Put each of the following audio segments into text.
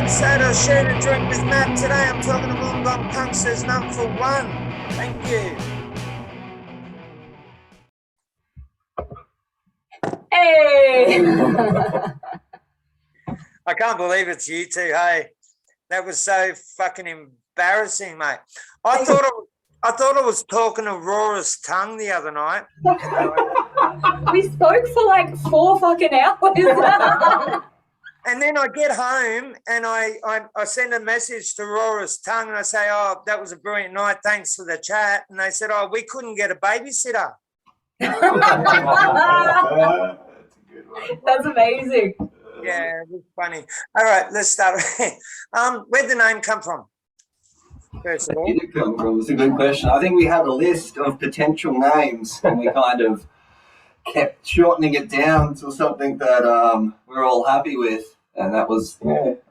episode of Share a Drink with Matt. Today I'm talking to Wollongong Punks. There's none for one. Thank you. Hey! I can't believe it's you two, hey. That was so fucking embarrassing, mate. I thought I was talking to Rora's tongue the other night. We spoke for like 4 fucking hours. And then I get home and I send a message to Rora's tongue and I say, oh, that was a brilliant night. Thanks for the chat. And they said, oh, we couldn't get a babysitter. That's a good one. That's amazing. Yeah, it was funny. All right, let's start. Where'd the name come from? First of all. Where did it come from? It's a good question. I think we had a list of potential names and we kind of kept shortening it down to something that we're all happy with. And that was,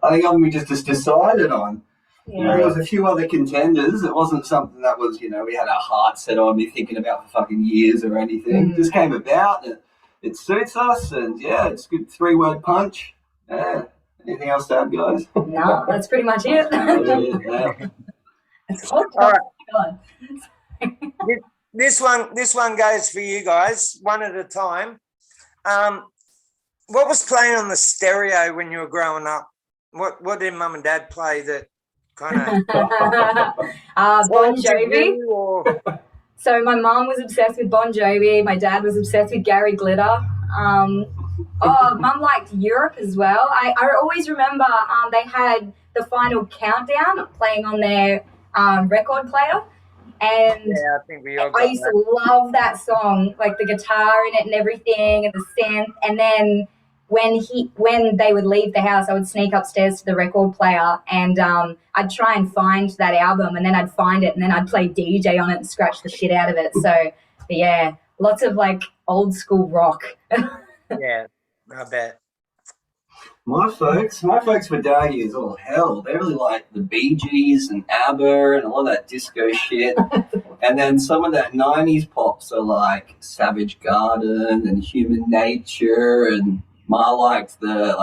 I think we just decided on. Yeah. There was a few other contenders. It wasn't something that was, we had our heart set on, be thinking about for fucking years or anything. It just came about and it suits us. And yeah, it's a good 3-word punch. Yeah. Anything else to add, guys? No, that's pretty much it. Yeah. All right. This one goes for you guys, one at a time. What was playing on the stereo when you were growing up? What did Mum and Dad play that kind of Bon Jovi. So my mum was obsessed with Bon Jovi. My dad was obsessed with Gary Glitter. Mum liked Europe as well. I always remember they had the Final Countdown playing on their record player. And yeah, I think we all I used to love that song, like the guitar in it and everything and the synth. And then when they would leave the house, I would sneak upstairs to the record player and I'd try and find that album and then I'd find it and then I'd play DJ on it and scratch the shit out of it. So, but yeah, lots of like old school rock. Yeah, I bet. My folks were daggy as all hell. They really liked the Bee Gees and ABBA and all that disco shit. And then some of that 90s pop, so like Savage Garden and Human Nature, and Ma liked the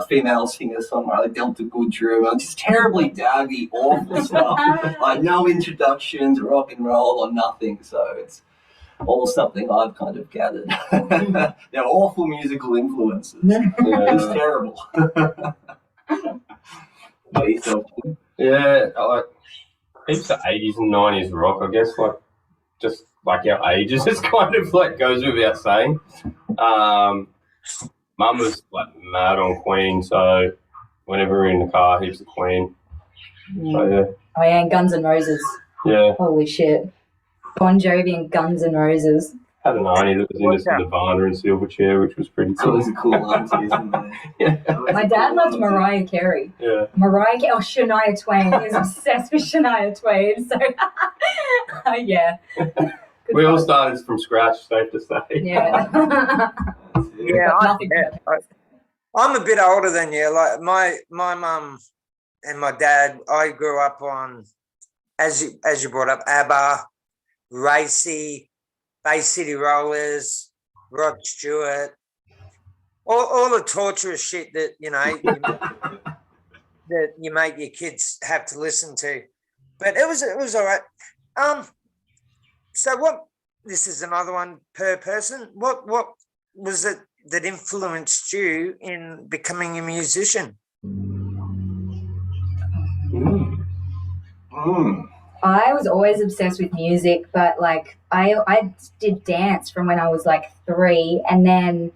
female singer-songwriter Delta Goodrem. Just terribly daggy, awful stuff. Like no introduction to rock and roll or nothing. So it's all something I've kind of gathered. They're awful musical influences. It's terrible. Yeah, I like heaps of 80s and 90s rock, I guess, like just like our ages. It's kind of like goes without saying. Mum was like mad on Queen, so whenever we're in the car, heaps of Queen. So yeah. Oh yeah, and Guns N' Roses. Yeah. Holy shit. Bon Jovi and Guns N' Roses. Had an auntie that was into some Nirvana and Silverchair, which was pretty That cool. was a cool auntie, isn't it? My dad loved Mariah Carey. Yeah. Shania Twain. He was obsessed with Shania Twain. So, yeah. Good We all fun. started from scratch, safe to say. Yeah. Yeah, Nothing. I'm a bit older than you. Like my mum and my dad, I grew up on, as you brought up, ABBA, Racy, Bay City Rollers, Rod Stewart, all the torturous shit that that you make your kids have to listen to. But it was all right. So what? This is another one per person. What was it that influenced you in becoming a musician? I was always obsessed with music, but like I did dance from when I was like 3, and then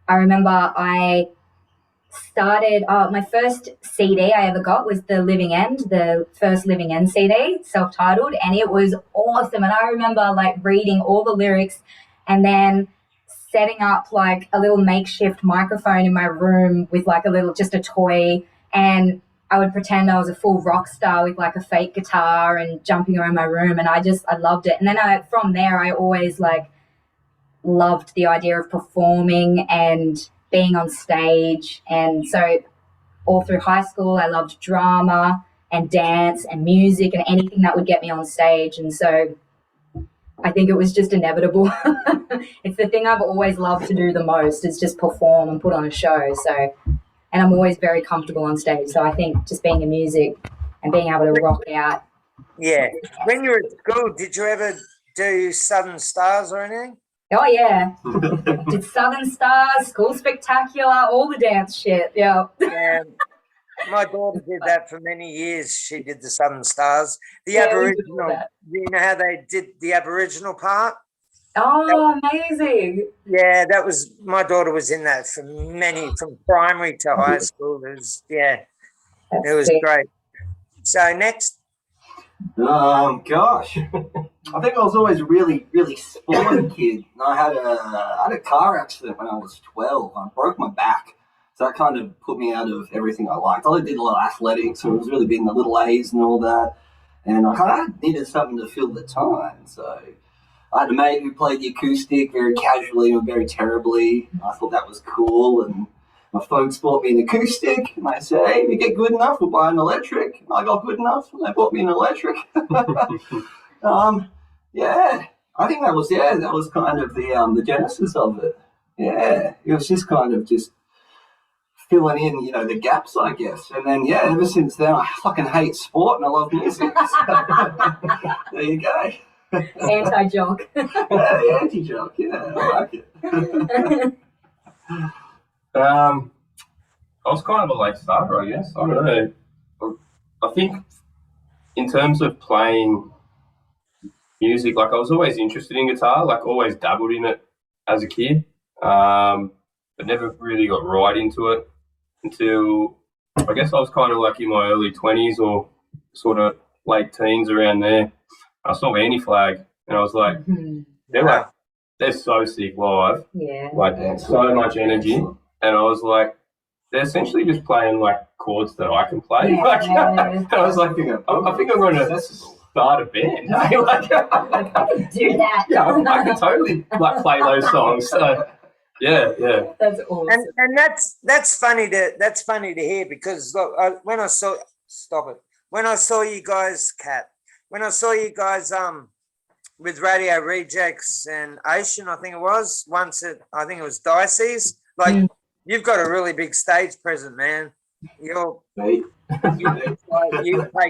I remember I started my first CD I ever got was The Living End, the first Living End CD, self-titled, and it was awesome. And I remember like reading all the lyrics and then setting up like a little makeshift microphone in my room with like just a toy, and I would pretend I was a full rock star with like a fake guitar and jumping around my room, and I loved it. And then from there I always like loved the idea of performing and being on stage. And so all through high school I loved drama and dance and music and anything that would get me on stage. And so I think it was just inevitable. It's the thing I've always loved to do the most, is just perform and put on a show. So and I'm always very comfortable on stage. So I think just being in music and being able to rock out. Yeah. When you were at school, did you ever do Southern Stars or anything? Oh yeah, did Southern Stars, School Spectacular, all the dance shit. Yeah. Yeah. My daughter did that for many years. She did the Southern Stars. The Yeah, we did all Aboriginal, that. you know how they did the Aboriginal part? Oh, amazing. Yeah, that was, my daughter was in that for from primary to high school. It was, yeah, That's it was sick. great. So next, Gosh, I think I was always a really, really sporty kid. And I had a car accident when I was 12. I broke my back. So that kind of put me out of everything I liked. I did a lot of athletics, so it was really being the little A's and all that. And I kind of needed something to fill the time. So I had a mate who played the acoustic very casually and very terribly. I thought that was cool. And my folks bought me an acoustic. And I said, hey, if you get good enough, we'll buy an electric. And I got good enough, and they bought me an electric. Yeah, I think that was kind of the genesis of it. Yeah, it was just kind of just filling in, the gaps, I guess. And then, yeah, ever since then, I fucking hate sport and I love music. So, there you go. Anti-jock. Yeah, the anti-joke. Yeah, I like it. I was kind of a late starter, I guess. I don't know. I think in terms of playing music, like I was always interested in guitar, like always dabbled in it as a kid, but never really got right into it until I guess I was kind of like in my early 20s or sort of late teens around there. I saw Anti-Flag and I was like, they're so sick live, Yeah. like so much energy. And I was like, they're essentially just playing like chords that I can play. Yeah. Like, I was like, I think I'm going to start a band. Like, I can do that. yeah, I can totally like play those songs. So yeah. That's awesome. and that's funny to hear, because look, when I saw you guys, Kat, when I saw you guys with Radio Rejects and Ocean, I think it was I think it was Dices. Like, you've got a really big stage presence, man. You take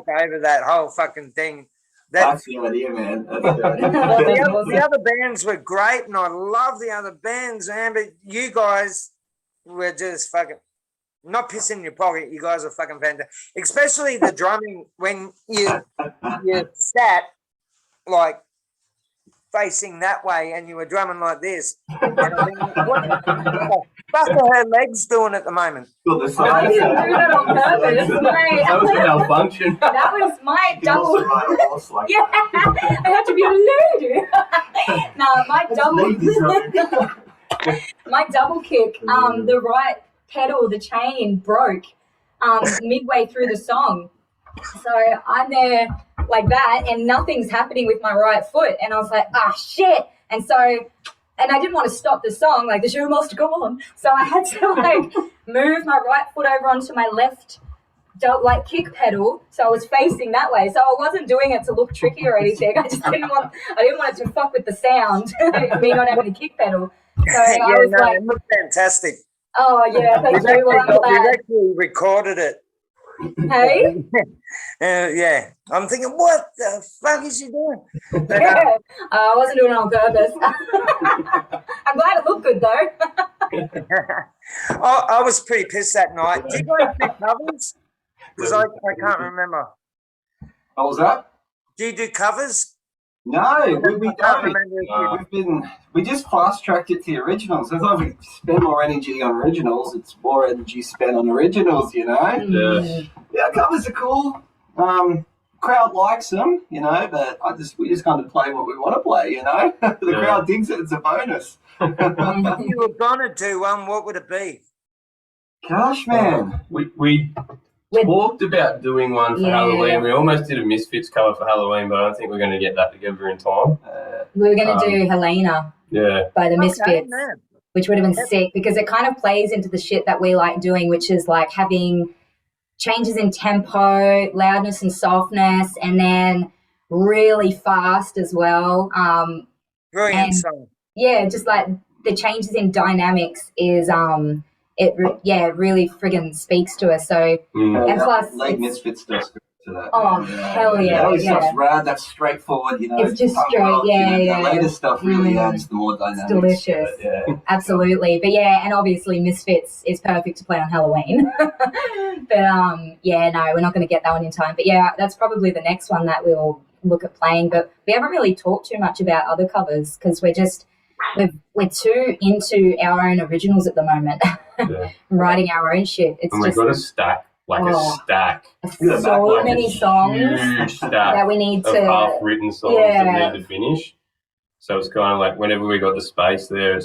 over that whole fucking thing. That's the idea, man. That's the The other bands were great, and I love the other bands, man. But you guys were just fucking not pissing in your pocket. You guys are fucking fantastic, especially the drumming when you sat like facing that way and you were drumming like this. And I think, what the fuck are her legs doing at the moment? I didn't do that on purpose. That was a malfunction. That was my double. Yeah, I had to be lady. No, my double kick. The right pedal, the chain broke midway through the song. So I'm there like that, and nothing's happening with my right foot, and I was like, shit. And I didn't want to stop the song, like the show must go on. So I had to like move my right foot over onto my left like kick pedal, so I was facing that way. So I wasn't doing it to look tricky or anything. I didn't want it to fuck with the sound, me not having a kick pedal. So I was like, it looked fantastic. oh yeah, thank you. Well, I'm We've glad. actually recorded it. Hey, Yeah, I'm thinking, what the fuck is she doing? But, yeah. I wasn't doing it on purpose. I'm glad it looked good though. I was pretty pissed that night. Did you guys do covers? Because I can't remember. What was that? Do you do covers? No, we I can't don't. remember. We just fast tracked it to the originals. I thought if we spend more energy on originals, it's more energy spent on originals, Yeah. Yeah, covers are cool. Crowd likes them, but we just kind of play what we want to play, The crowd digs it, it's a bonus. If you were gonna do one, what would it be? Gosh, man. We talked about doing one for Halloween. We almost did a Misfits cover for Halloween, but I don't think we're going to get that together in time. We were going to do Helena by the Misfits, man. which would have been sick because it kind of plays into the shit that we like doing, which is like having changes in tempo, loudness and softness, and then really fast as well. Brilliant song. Yeah, just like the changes in dynamics is really friggin' speaks to us. So and plus, Late it's- Misfits stuff's good to that. Oh, man. hell yeah, Early yeah. stuff's rad. That's straightforward. It's just punk straight, rock, yeah. The later stuff really Mm. adds the more dynamics. It's delicious. to it, Yeah. Absolutely. But yeah, and obviously Misfits is perfect to play on Halloween. But no, we're not going to get that one in time. But yeah, that's probably the next one that we'll look at playing. But we haven't really talked too much about other covers because we're too into our own originals at the moment. Yeah. Writing our own shit. It's And we've just got a stack, Oh. stack, Yeah, so backlog many is songs huge stack that we need of to. half-written songs Yeah. that need to finish. So it's kind of like whenever we got the space there,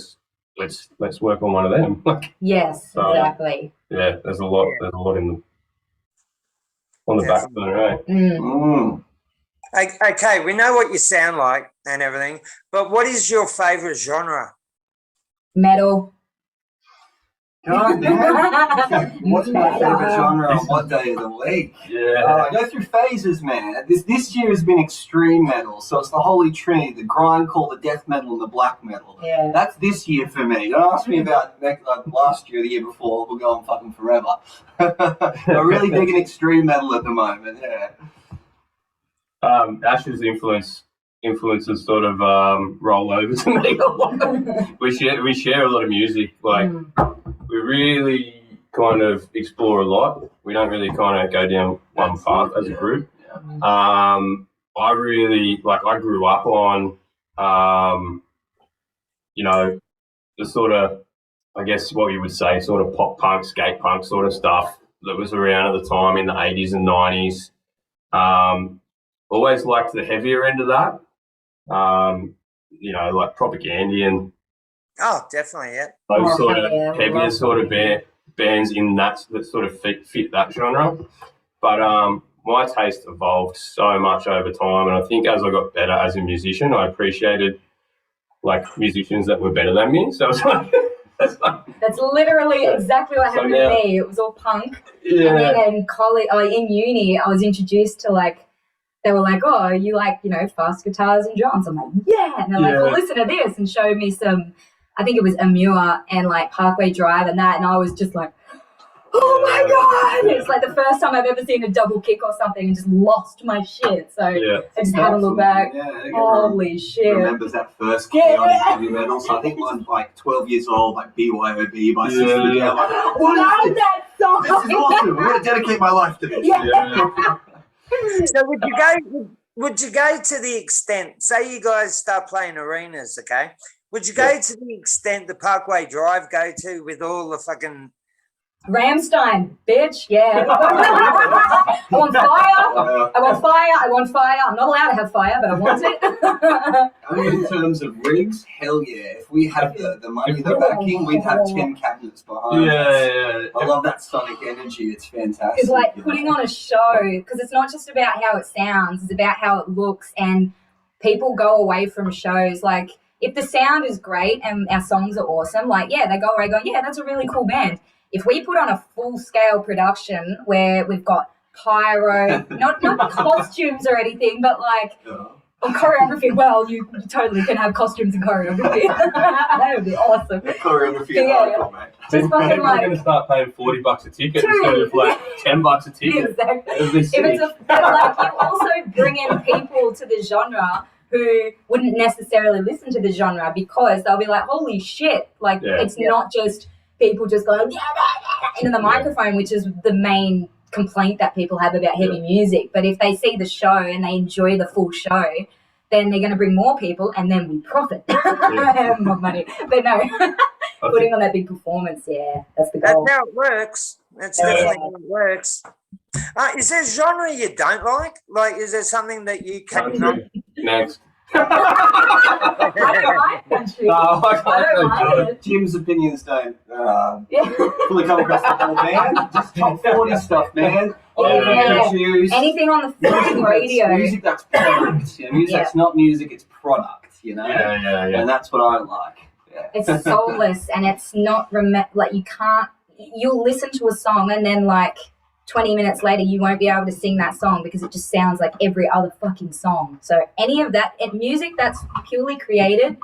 let's work on one of them. Yes, So- exactly. Yeah, there's a lot in them on the back burner, right? Mm. Mm. Okay, we know what you sound like and everything, but what is your favorite genre? Metal. God, man. What's my favorite genre on what day of the week? Yeah. I go through phases, man. This year has been extreme metal, so it's the holy trinity: the grindcore, the death metal, and the black metal. Yeah. That's this year for me. Don't ask me about last year, the year before. We'll go on fucking forever. I'm really digging extreme metal at the moment. Yeah. Ash's influences sort of roll over to me a lot. We share a lot of music. Like we really kind of explore a lot. We don't really kind of go down one path as a group. I really I grew up on the sort of, I guess what you would say, sort of pop punk, skate punk sort of stuff that was around at the time in the 80s and 90s. Always liked the heavier end of that. Like Propagandian, Oh, definitely, yeah. those Oh, sort of yeah, heavier love sort of bands in that sort of fit that genre. But my taste evolved so much over time, and I think as I got better as a musician, I appreciated musicians that were better than me. So it's like, That's literally exactly what happened to me. It was all punk. yeah, And then in college, in uni, I was introduced to they were like, oh, you like, fast guitars and drums. I'm like, yeah. And they're like, well, listen to this, and showed me some, I think it was Amua and Parkway Drive and that. And I was just like, oh my God. It's like the first time I've ever seen a double kick or something and just lost my shit. So yeah. I just had to look back. Yeah, Holy shit. remembers that first Yeah. chaotic heavy metal. So I think mine's 12 years old, BYOB by Sister Yeah. Down. I What love is this? that song. This is awesome. I'm going to dedicate my life to this. Yeah. Yeah. So would you go to the extent, say you guys start playing arenas, okay? Would you go to the extent the Parkway Drive go to with all the fucking Ramstein, bitch, yeah. I want fire. I want fire. I want fire. I'm not allowed to have fire, but I want it. I mean, in terms of rigs, hell yeah. If we had the money, the backing, we'd have 10 cabinets behind us. Yeah. I love that sonic energy. It's fantastic. It's like putting on a show, because it's not just about how it sounds, it's about how it looks. And people go away from shows if the sound is great and our songs are awesome, they go away going, yeah, that's a really cool band. If we put on a full-scale production where we've got pyro, not costumes or anything, but choreography, well, you totally can have costumes and choreography. That would be awesome. Choreography Yeah. and hardcore, mate. Just fucking People are going to start paying $40 a ticket instead of $10 a ticket. Exactly. It'd be If sick. it's you also bring in people to the genre who wouldn't necessarily listen to the genre because they'll be like, holy shit, it's not just people just going into the microphone, which is the main complaint that people have about heavy music. But if they see the show and they enjoy the full show, then they're going to bring more people and then we profit. More money. But no, putting on that big performance, that's the That's goal. how it works. That's definitely how it works. Is there a genre you don't like? Is there something that you cannot? Next. I don't like country. No, I don't like it. Jim's opinions don't Yeah. fully come across the whole band. Just top 40 stuff, man. Yeah. Juice. Anything on the fucking radio. Music that's product. Music that's not music, it's product, Yeah. And that's what I like. Yeah. It's soulless and it's not you can't. You'll listen to a song and then 20 minutes later you won't be able to sing that song because it just sounds like every other fucking song. So any of that music that's purely created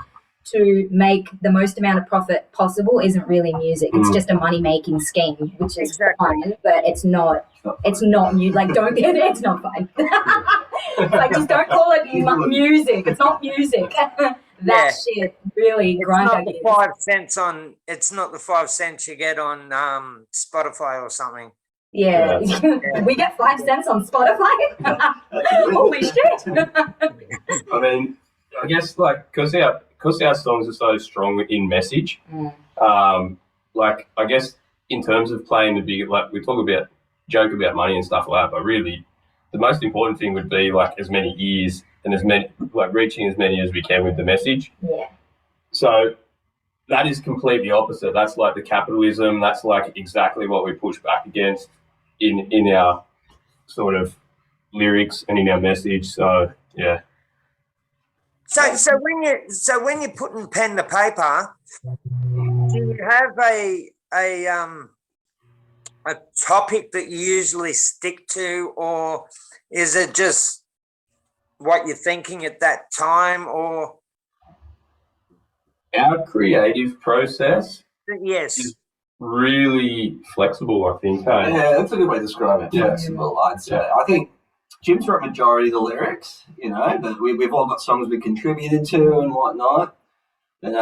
to make the most amount of profit possible isn't really music. It's just a money-making scheme, which is fine, but it's not new. Like, don't get it. It's not fine. Like, just don't call it music. It's not music. That shit really grinds our gears. It's not the 5 cents you get on Spotify or something. Yeah. We get 5 cents on Spotify. Holy shit. I mean, I guess like because our songs are so strong in message, like I guess in terms of playing the big, like we joke about money and stuff like that, but really the most important thing would be like as many ears and as many, like reaching as many as we can with the message. Yeah. So that is completely opposite. That's like the capitalism. That's like exactly what we push back against in our sort of lyrics and in our message. So yeah. So when you're putting pen to paper, do you have a topic that you usually stick to, or is it just what you're thinking at that time? Or our creative process, yes, is really flexible, I think. Hey? Yeah, that's a good way to describe it. Flexible, I'd say. I think Jim's wrote majority of the lyrics, you know, but we've all got songs we contributed to and whatnot. And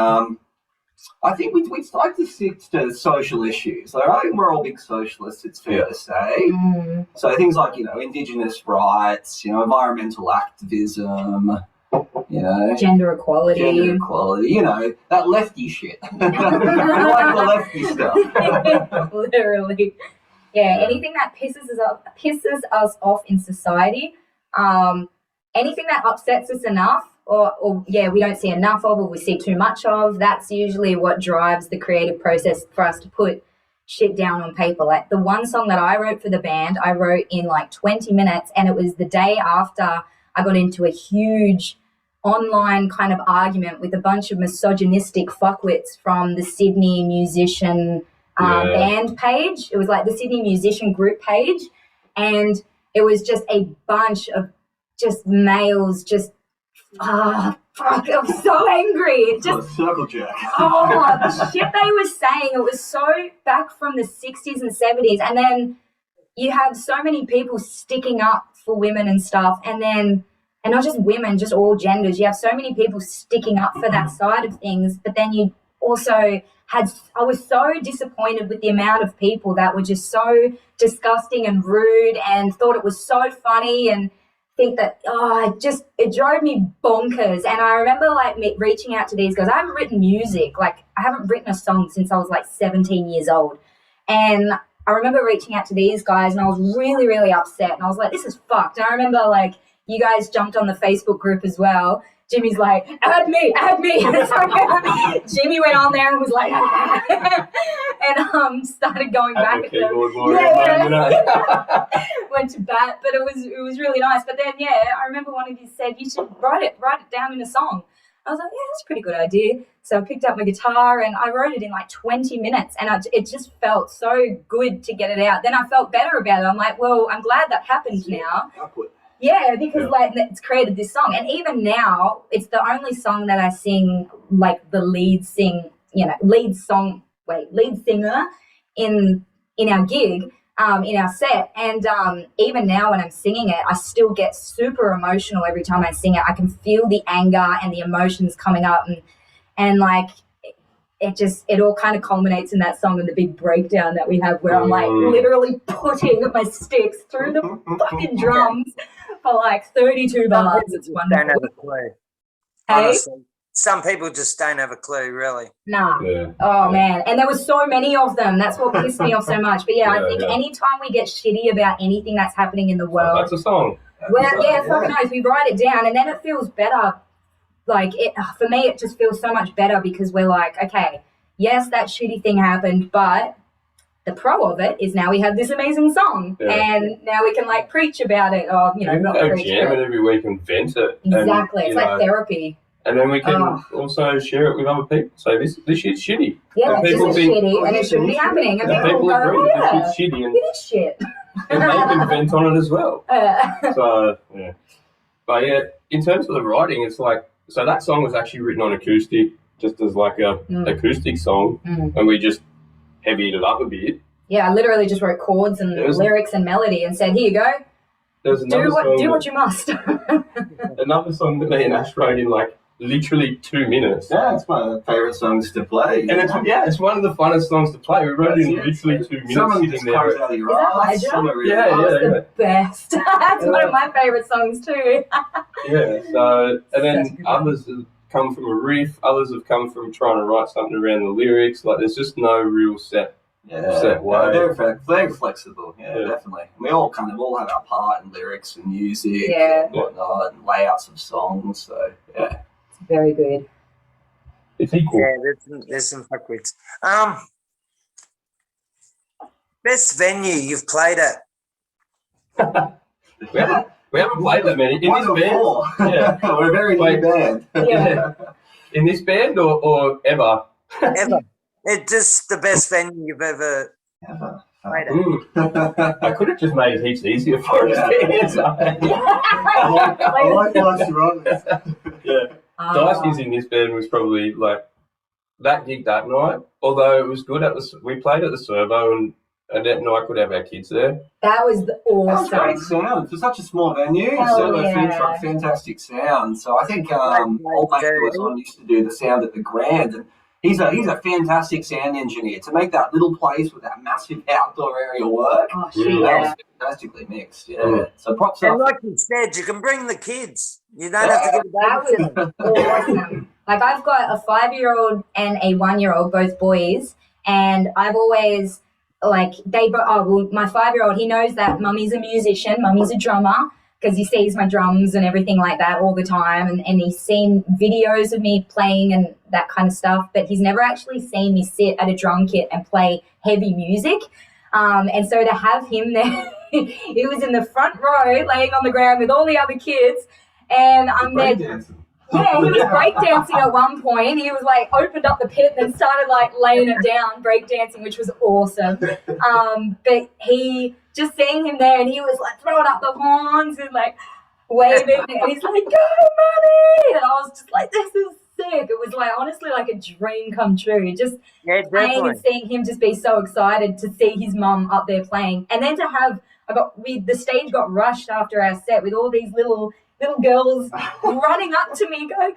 I think we'd like to stick to social issues. Like, I think we're all big socialists, it's fair to say. So things like, you know, Indigenous rights, you know, environmental activism, you know, gender equality, you know, that lefty shit. We like the lefty stuff. Literally. Yeah, anything that pisses us off in society, anything that upsets us enough, or we don't see enough of, or we see too much of, that's usually what drives the creative process for us to put shit down on paper. Like the one song that I wrote for the band, I wrote in like 20 minutes, and it was the day after I got into a huge online kind of argument with a bunch of misogynistic fuckwits from the Sydney musician band page. It was like the Sydney musician group page, and it was just a bunch of just males just fuck, I'm so angry. It just circle jerk. the shit they were saying, it was so back from the 60s and 70s, and then you have so many people sticking up for women and stuff, and not just women, just all genders. You have so many people sticking up for that side of things, but then you also I was so disappointed with the amount of people that were just so disgusting and rude and thought it was so funny, and think that, it drove me bonkers. And I remember like reaching out to these guys. I haven't written music, like I haven't written a song since I was like 17 years old. And I remember reaching out to these guys, and I was really, really upset. And I was like, this is fucked. And I remember like you guys jumped on the Facebook group as well. Jimmy's like, add me. So Jimmy went on there and was like, and started going back at them. Went to bat, but it was really nice. But then, I remember one of you said you should write it down in a song. I was like, yeah, that's a pretty good idea. So I picked up my guitar and I wrote it in like 20 minutes, and it just felt so good to get it out. Then I felt better about it. I'm like, well, I'm glad that happened now. Yeah, because like it's created this song, and even now it's the only song that I sing like the lead singer in our gig, in our set, and even now when I'm singing it, I still get super emotional every time I sing it. I can feel the anger and the emotions coming up, and like it all kind of culminates in that song and the big breakdown that we have, where I'm like literally putting my sticks through the fucking drums for like 32 bars. It's wonderful. Don't have a clue. Honestly, some people just don't have a clue, really. Nah. Yeah. Oh man, and there was so many of them. That's what pissed me off so much. But I think anytime we get shitty about anything that's happening in the world, that's a song. Fucking knows. We write it down, and then it feels better. Like for me, it just feels so much better because we're like, okay, yes, that shitty thing happened, but the pro of it is now we have this amazing song, and now we can like preach about it, or not preach. Jam it every week and vent it. Exactly, it's like therapy. And then we can also share it with other people. Say this shit's shitty. Yeah, this is shitty, and it shouldn't be happening. And people agree this is shitty, and it is shit. And they can vent on it as well. So but in terms of the writing, it's like. So that song was actually written on acoustic. just as like a acoustic song, and we just heavied it up a bit. Yeah, I literally just wrote chords and lyrics and melody and said, "Here you go. There's another Do what you must." Another song that me and Ash wrote in like literally 2 minutes. Yeah, it's one of my favourite songs to play. And it's one of the funnest songs to play. We wrote it in literally 2 minutes. Some of them just sitting comes there. out of your Is that eyes. Elijah? Some are really The best. That's one of my favourite songs too. Yeah. So and then others have come from a riff. Others have come from trying to write something around the lyrics. Like there's just no real set way. They're flexible. Yeah, definitely. We all have our part in lyrics and music and whatnot, and layouts of songs. So yeah, it's very good. It's equal. Yeah, there's some fuckwits. Best venue you've played at? We haven't played that many in this band. Yeah, we're a very new band. Yeah. In this band or ever? Ever. It's just the best venue you've ever played at. I could have just made it heaps easier for us. I like Dice Run. Yeah. Dice in this band was probably like that gig that night. Although it was good we played at the Servo and that night could have our kids there. That was awesome. That was great sound. For such a small venue, food truck, fantastic sound. So I think old mate who was on used to do the sound at the Grand, and he's a fantastic sound engineer. To make that little place with that massive outdoor area work, that was fantastically mixed. Yeah. So props up. And like you said, you can bring the kids. You don't have to get That was awesome. Like I've got a 5-year-old and a 1-year-old, both boys, and I've always my 5-year-old, he knows that mummy's a musician, mummy's a drummer, because he sees my drums and everything like that all the time, and he's seen videos of me playing and that kind of stuff, but he's never actually seen me sit at a drum kit and play heavy music. And so to have him there, he was in the front row laying on the ground with all the other kids, and I'm there. Yeah, he was breakdancing at one point. He was like opened up the pit and then started like laying it down, breakdancing, which was awesome. But he just seeing him there, and he was like throwing up the horns and like waving, and he's like, "Go, mommy!" And I was just like, "This is sick." It was like honestly like a dream come true. Just playing and seeing him just be so excited to see his mum up there playing, and then to have the stage got rushed after our set with all these little girls running up to me going,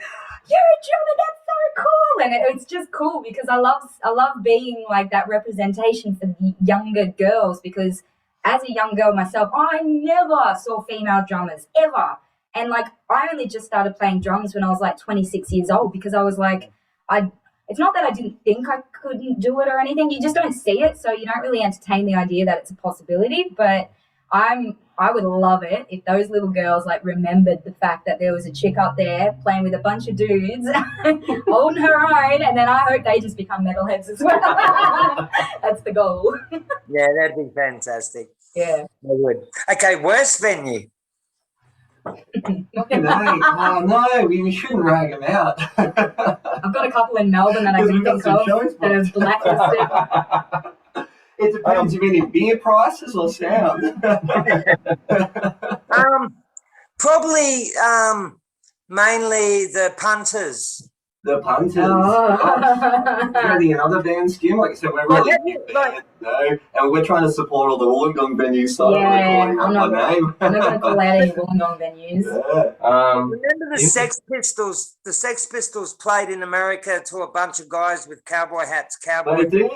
"You're a drummer, that's so cool." And it's just cool because I love being like that representation for the younger girls, because as a young girl myself, I never saw female drummers ever. And like I only just started playing drums when I was like 26 years old, because I was like, it's not that I didn't think I couldn't do it or anything, you just don't see it, so you don't really entertain the idea that it's a possibility. But I would love it if those little girls like remembered the fact that there was a chick up there playing with a bunch of dudes, holding her own, and then I hope they just become metalheads as well. That's the goal. Yeah, that'd be fantastic. Yeah. I would. Okay, worst venue. No, we shouldn't rag them out. I've got a couple in Melbourne that I can think of that is blacklisted. It depends if any beer prices or sound. Probably mainly the Punters. The Punters. Oh. Really another band, Skim. Like I said, we're really and we're trying to support all the Wollongong venues, so I'm not going to call out any Wollongong venues. Remember the Sex Pistols? The Sex Pistols played in America to a bunch of guys with cowboy hats. They did.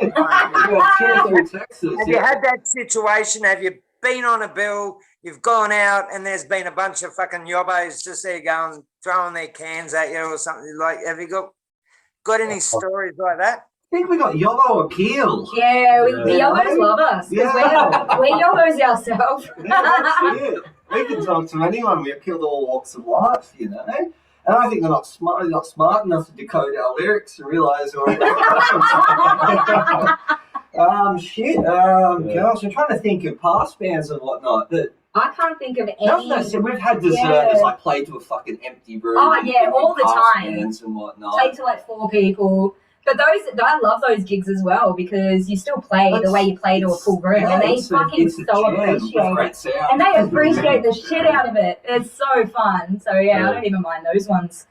Texas. Have you had that situation? Have you been on a bill? You've gone out and there's been a bunch of fucking yobbos just there going, throwing their cans at you or something. Like, have you got any stories like that? I think we got Yobbo appeal. Yeah, the Yobbos love us. Yeah. We're Yobbos ourselves. That's it. We can talk to anyone. We appeal to all walks of life, you know. And I think they're not smart enough to decode our lyrics and realise gosh, I'm trying to think of past bands and whatnot that I can't think of any. We've had deserters like play to a fucking empty room. Oh yeah, all the time. Bands and whatnot. Play to like 4 people. But I love those gigs as well, because you still play the way you play to a full room, and they fucking so appreciate it. And they appreciate the shit out of it. It's so fun. So yeah, I don't even mind those ones.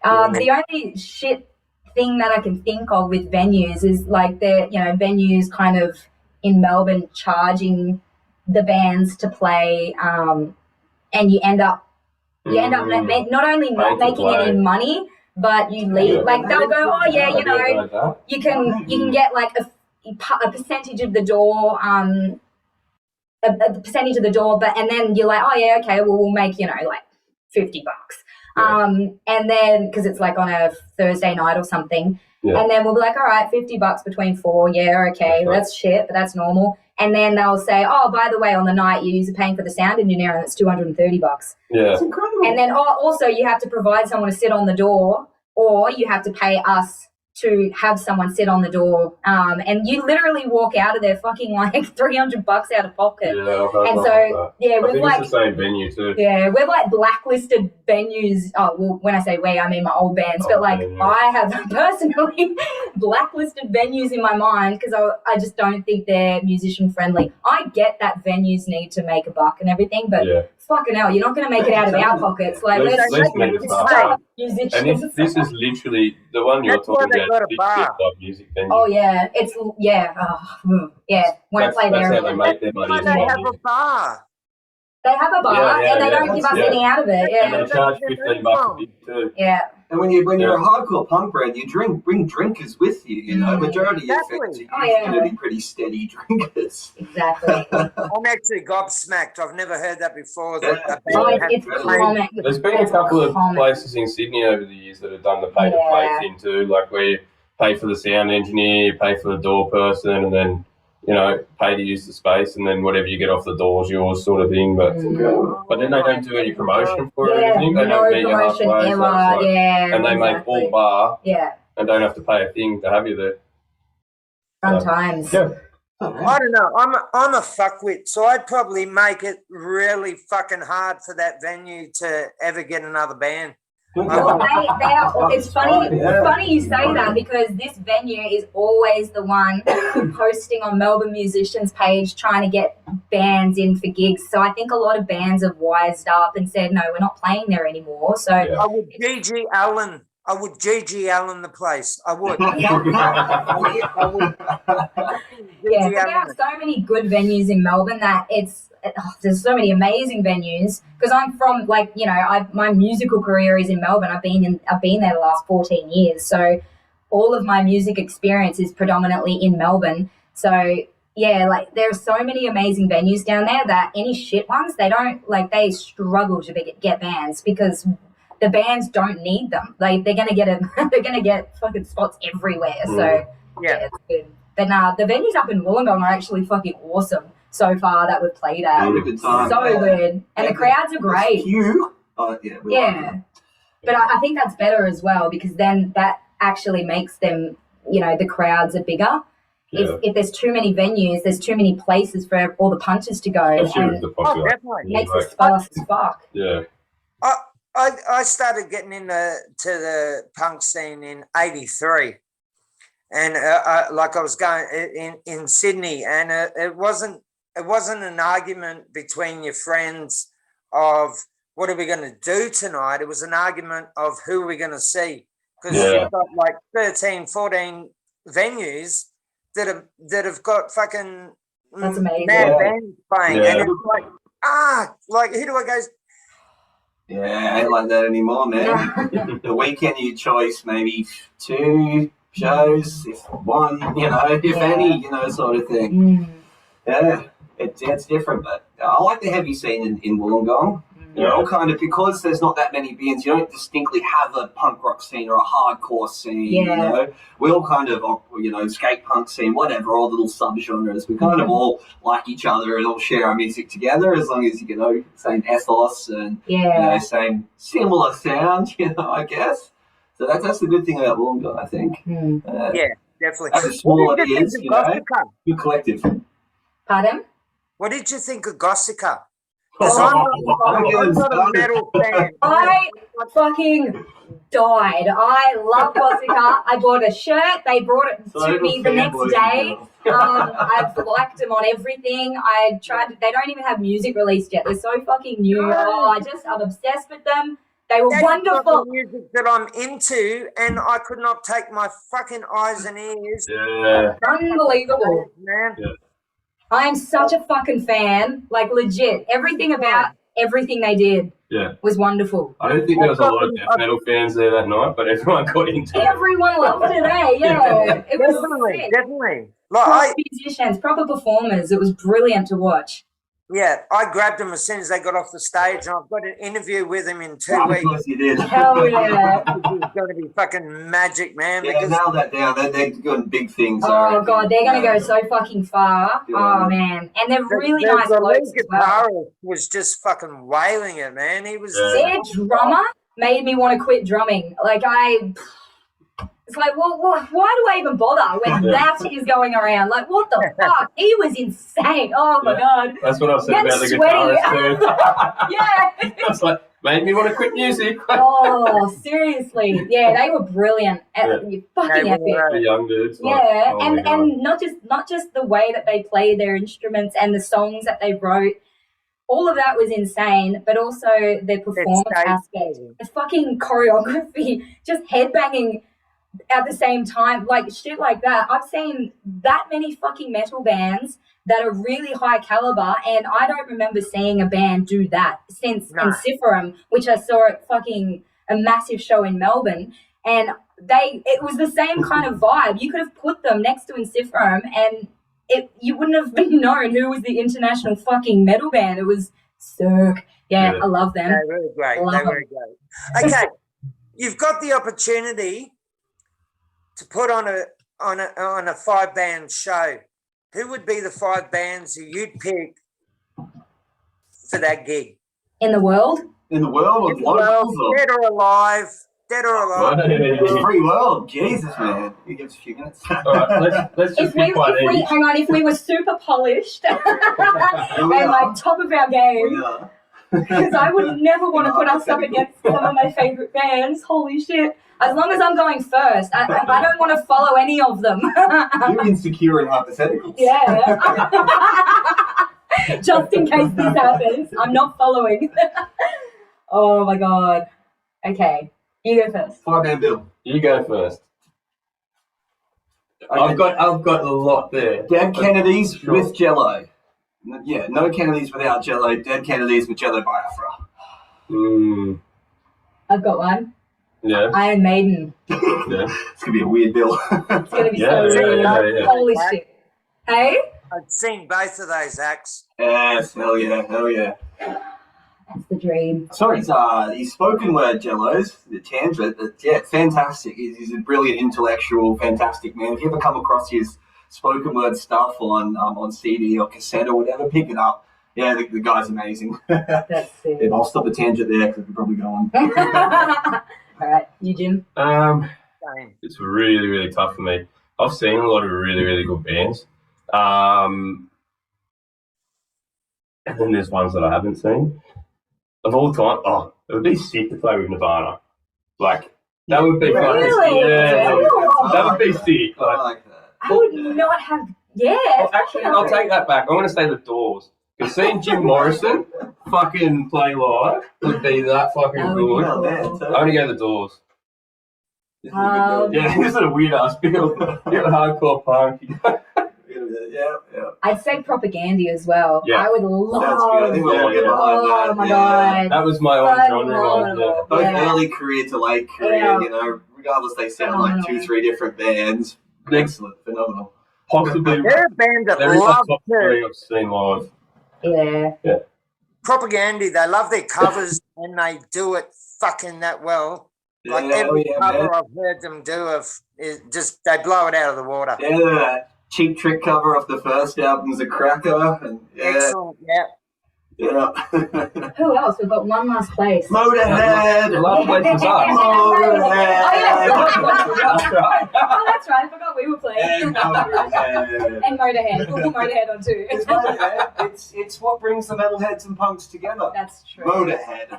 The only shit thing that I can think of with venues is like venues kind of in Melbourne charging the bands to play, and you end up not only not making any money, but you leave like they'll go, oh yeah, you can get like a percentage of the door, a percentage of the door, but and then you're like, oh yeah, okay, well we'll make like $50. And then because it's like on a Thursday night or something, and then we'll be like, all right, $50 between four, yeah, okay, that's shit, but that's normal. And then they'll say, oh, by the way, on the night you're paying for the sound engineer, and it's $230. Yeah, It's incredible. And then also you have to provide someone to sit on the door, or you have to pay us to have someone sit on the door, and you literally walk out of there fucking like $300 out of pocket. Yeah, I've heard And about so that. yeah, I we've think like it's the same venue too. yeah, we've like blacklisted venues. Oh, well, when I say we, I mean my old bands. But like, Yeah. I have personally blacklisted venues in my mind because I just don't think they're musician friendly. I get that venues need to make a buck and everything, but fucking hell, you're not going to make it out of our pockets. Like, Let's let's make it start start. musicians. And this is literally the one you're That's why talking they about. got a It's bar. just like music venue. Oh yeah, it's yeah, When I play That's there, how they make their money. Why as they well. have a bar? they have a bar and they don't give us any out of it. And Yeah, they charge $15 a bit too. yeah. And when you're a hardcore punk band, you bring drinkers with you. Majority of Exactly. effects Oh, are yeah. going to be pretty steady drinkers. Exactly. I'm actually gobsmacked. I've never heard that before. That a Yeah. Oh, band has it's to common. There's been a It's couple of common. places in Sydney over the years that have done the pay to play Yeah. thing too, like where you pay for the sound engineer, you pay for the door person, and then pay to use the space, and then whatever you get off the door's yours, sort of thing. But then they don't do any promotion for it or Yeah, anything. They no don't meet you promotion halfway, ever. so it's like, Yeah, and they make exactly. all bar Yeah, and don't have to pay a thing to have you there. sometimes. Yeah. I don't know. I'm a fuckwit, so I'd probably make it really fucking hard for that venue to ever get another band. Well, they are, it's funny. Yeah. Funny you say that because this venue is always the one posting on Melbourne Musicians page trying to get bands in for gigs. So I think a lot of bands have wised up and said, no, we're not playing there anymore. So Yeah. I would GG Allen. I would GG Allen the place. I would. yeah, but there are so many good venues in Melbourne that there's so many amazing venues because I'm from my musical career is in Melbourne. I've been there the last 14 years, so all of my music experience is predominantly in Melbourne. So yeah, like there are so many amazing venues down there that any shit ones they struggle to get bands because the bands don't need them. Like they're gonna get fucking spots everywhere. So Yeah. it's good. But the venues up in Wollongong are actually fucking awesome so far that we've played at. Had a good time. So good. And the crowds are great. You? Oh, yeah. we like Yeah. But I think that's better as well because then that actually makes them, the crowds are bigger. Yeah. If there's too many venues, there's too many places for all the punches to go. Especially with And the Oh, popular. definitely. makes like, it sparse as fuck. yeah. I started getting into the punk scene in '83, and I was going in Sydney, and it wasn't an argument between your friends of what are we going to do tonight. It was an argument of who are we going to see because you've got like 13, 14 venues that have got fucking That's amazing. mad Yeah. bands playing, Yeah. and it's like who do I go? Yeah, ain't like that anymore, man. The weekend you choice maybe 2 shows, if one, if any, sort of thing. Mm. Yeah, it's different, but I like the heavy scene in Wollongong. All kind of, because there's not that many bands, you don't distinctly have a punk rock scene or a hardcore scene, Yeah. We all kind of, skate punk scene, whatever, all little subgenres. We kind of all like each other and all share our music together as long as, same ethos and, Yeah. same similar sound, I guess. So that's the good thing about Wollongong, I think. Mm. Yeah, definitely. As small What it did you is, think of Gossica? good collective. Pardon? What did you think of Gossica? Because I'm not a metal fan. I fucking died. I love Gossica. I bought a shirt. They brought it to me the next day. I've liked them on everything. I tried. They don't even have music released yet. They're so fucking new. I'm obsessed with them. They were That's not the wonderful. music that I'm into, and I could not take my fucking eyes and ears. Yeah. Unbelievable. Man. I'm such a fucking fan. Like, legit. Everything about everything they did Yeah. was wonderful. I don't think there was a lot of death metal fans there that night, but everyone got into it. Everyone loved it, eh? Yeah. It was Definitely, sick. definitely. Like Proper musicians, proper performers. It was brilliant to watch. I grabbed him as soon as they got off the stage, and I've got an interview with him in 2 Of weeks. course you did. Hell yeah. It's going to be fucking magic, man. Yeah, because nail that down. They're doing big things. I Oh, reckon. God, they're going to Yeah. go so fucking far. Yeah. Oh, man. And they're really nice the blokes lead as well. guitarist was just fucking wailing it, man. He was. Yeah. Their drummer made me want to quit drumming. Like, it's like, well, why do I even bother when that is going around? Like, what the fuck? He was insane. Oh, my Yeah. God. That's what I've said Getting about the sweaty. guitarist too. Yeah. It's like, made me want to quit music. Oh, seriously. Yeah, they were brilliant. Yeah. Fucking They epic. were, The young dudes. like, Yeah, oh my God. and not just the way that they played their instruments and the songs that they wrote, all of that was insane, but also their performance stage aspect, presence. the fucking choreography, just headbanging at the same time, like shit like that. I've seen that many fucking metal bands that are really high caliber, and I don't remember seeing a band do that since No. Ensiferum, which I saw at fucking a massive show in Melbourne, and it was the same kind of vibe. You could have put them next to Ensiferum and you wouldn't have been known who was the international fucking metal band. It was Cirque. Yeah, Yeah. I love them. They were great. Love They them. were great. Okay, you've got the opportunity to put on a 5-band show. Who would be the 5 bands that you'd pick for that gig? In the world? In the world of locals, or Dead or alive? Dead or alive? it's free world. Jesus, man. You give us a few minutes. All right, let's just pick one each. Hang on, if we were super polished and like top of our game, Yeah. because I would never want to put us up against some of my favorite bands. Holy shit. As long as I'm going first, I don't want to follow any of them. You're insecure in hypotheticals. Yeah. Just in case this happens, I'm not following. Oh my God. Okay, you go first. 5-man bill. You go first. Okay. I've got a lot there. Dead Kennedys Sure. with Jello. Yeah, no Kennedys without Jello. Dead Kennedys with Jello Biafra. Mm, I've got one. yeah, Iron Maiden. yeah, It's gonna be a weird bill. It's gonna be Yeah, so weird. yeah. Holy shit. Hey? I'd seen both of those acts. Yes, hell yeah, hell yeah. That's the dream. Sorry, he's spoken word Jellos, the Tandra. Yeah, fantastic. He's a brilliant intellectual, fantastic man. If you ever come across his spoken word stuff on CD or cassette or whatever, pick it up. Yeah, the guy's amazing. That's sick. Yeah, I'll stop the tangent there because we could probably go on. All right, you, Jim. Same. It's really, really tough for me. I've seen a lot of really, really good bands. And then there's ones that I haven't seen. Of all time, it would be sick to play with Nirvana. Like, that would be fucking Really? yeah. Ooh. That would be sick. I Like, like that. I would not have. Yeah. actually, I'll take that back. I'm going to say the Doors. Because seeing Jim Morrison fucking play live would be that fucking That would be good. Well, man, cool. so- I'm going to go the Doors. This is a good bill. Yeah, this is a weird ass bill. You're hardcore punk. Yeah. I'd say Propaganda as well. Yeah. I would That's good. I love. think we'll all get behind that. Oh my Yeah. God. That was my own genre one. Yeah. Phenomenal. Both Yeah. early career to late career, Yeah. you know, regardless they sound like 2-3 different bands. Excellent, phenomenal. Possibly, They're a band that there is a love top to three I've seen live. Yeah. propaganda. They love their covers and they do it fucking that well. Like Yeah, every man. cover I've heard them do, they blow it out of the water. Yeah, that Cheap Trick cover off the first album's a cracker. And Excellent, yeah. yeah. Who else? We've got one last place. The Motorhead! last place was us. Motorhead! Oh, that's right. I forgot we were playing. And Motorhead. And Motorhead. We'll put Motorhead on too. It's Motorhead. It's what brings the metalheads and punks together. That's true. Motorhead.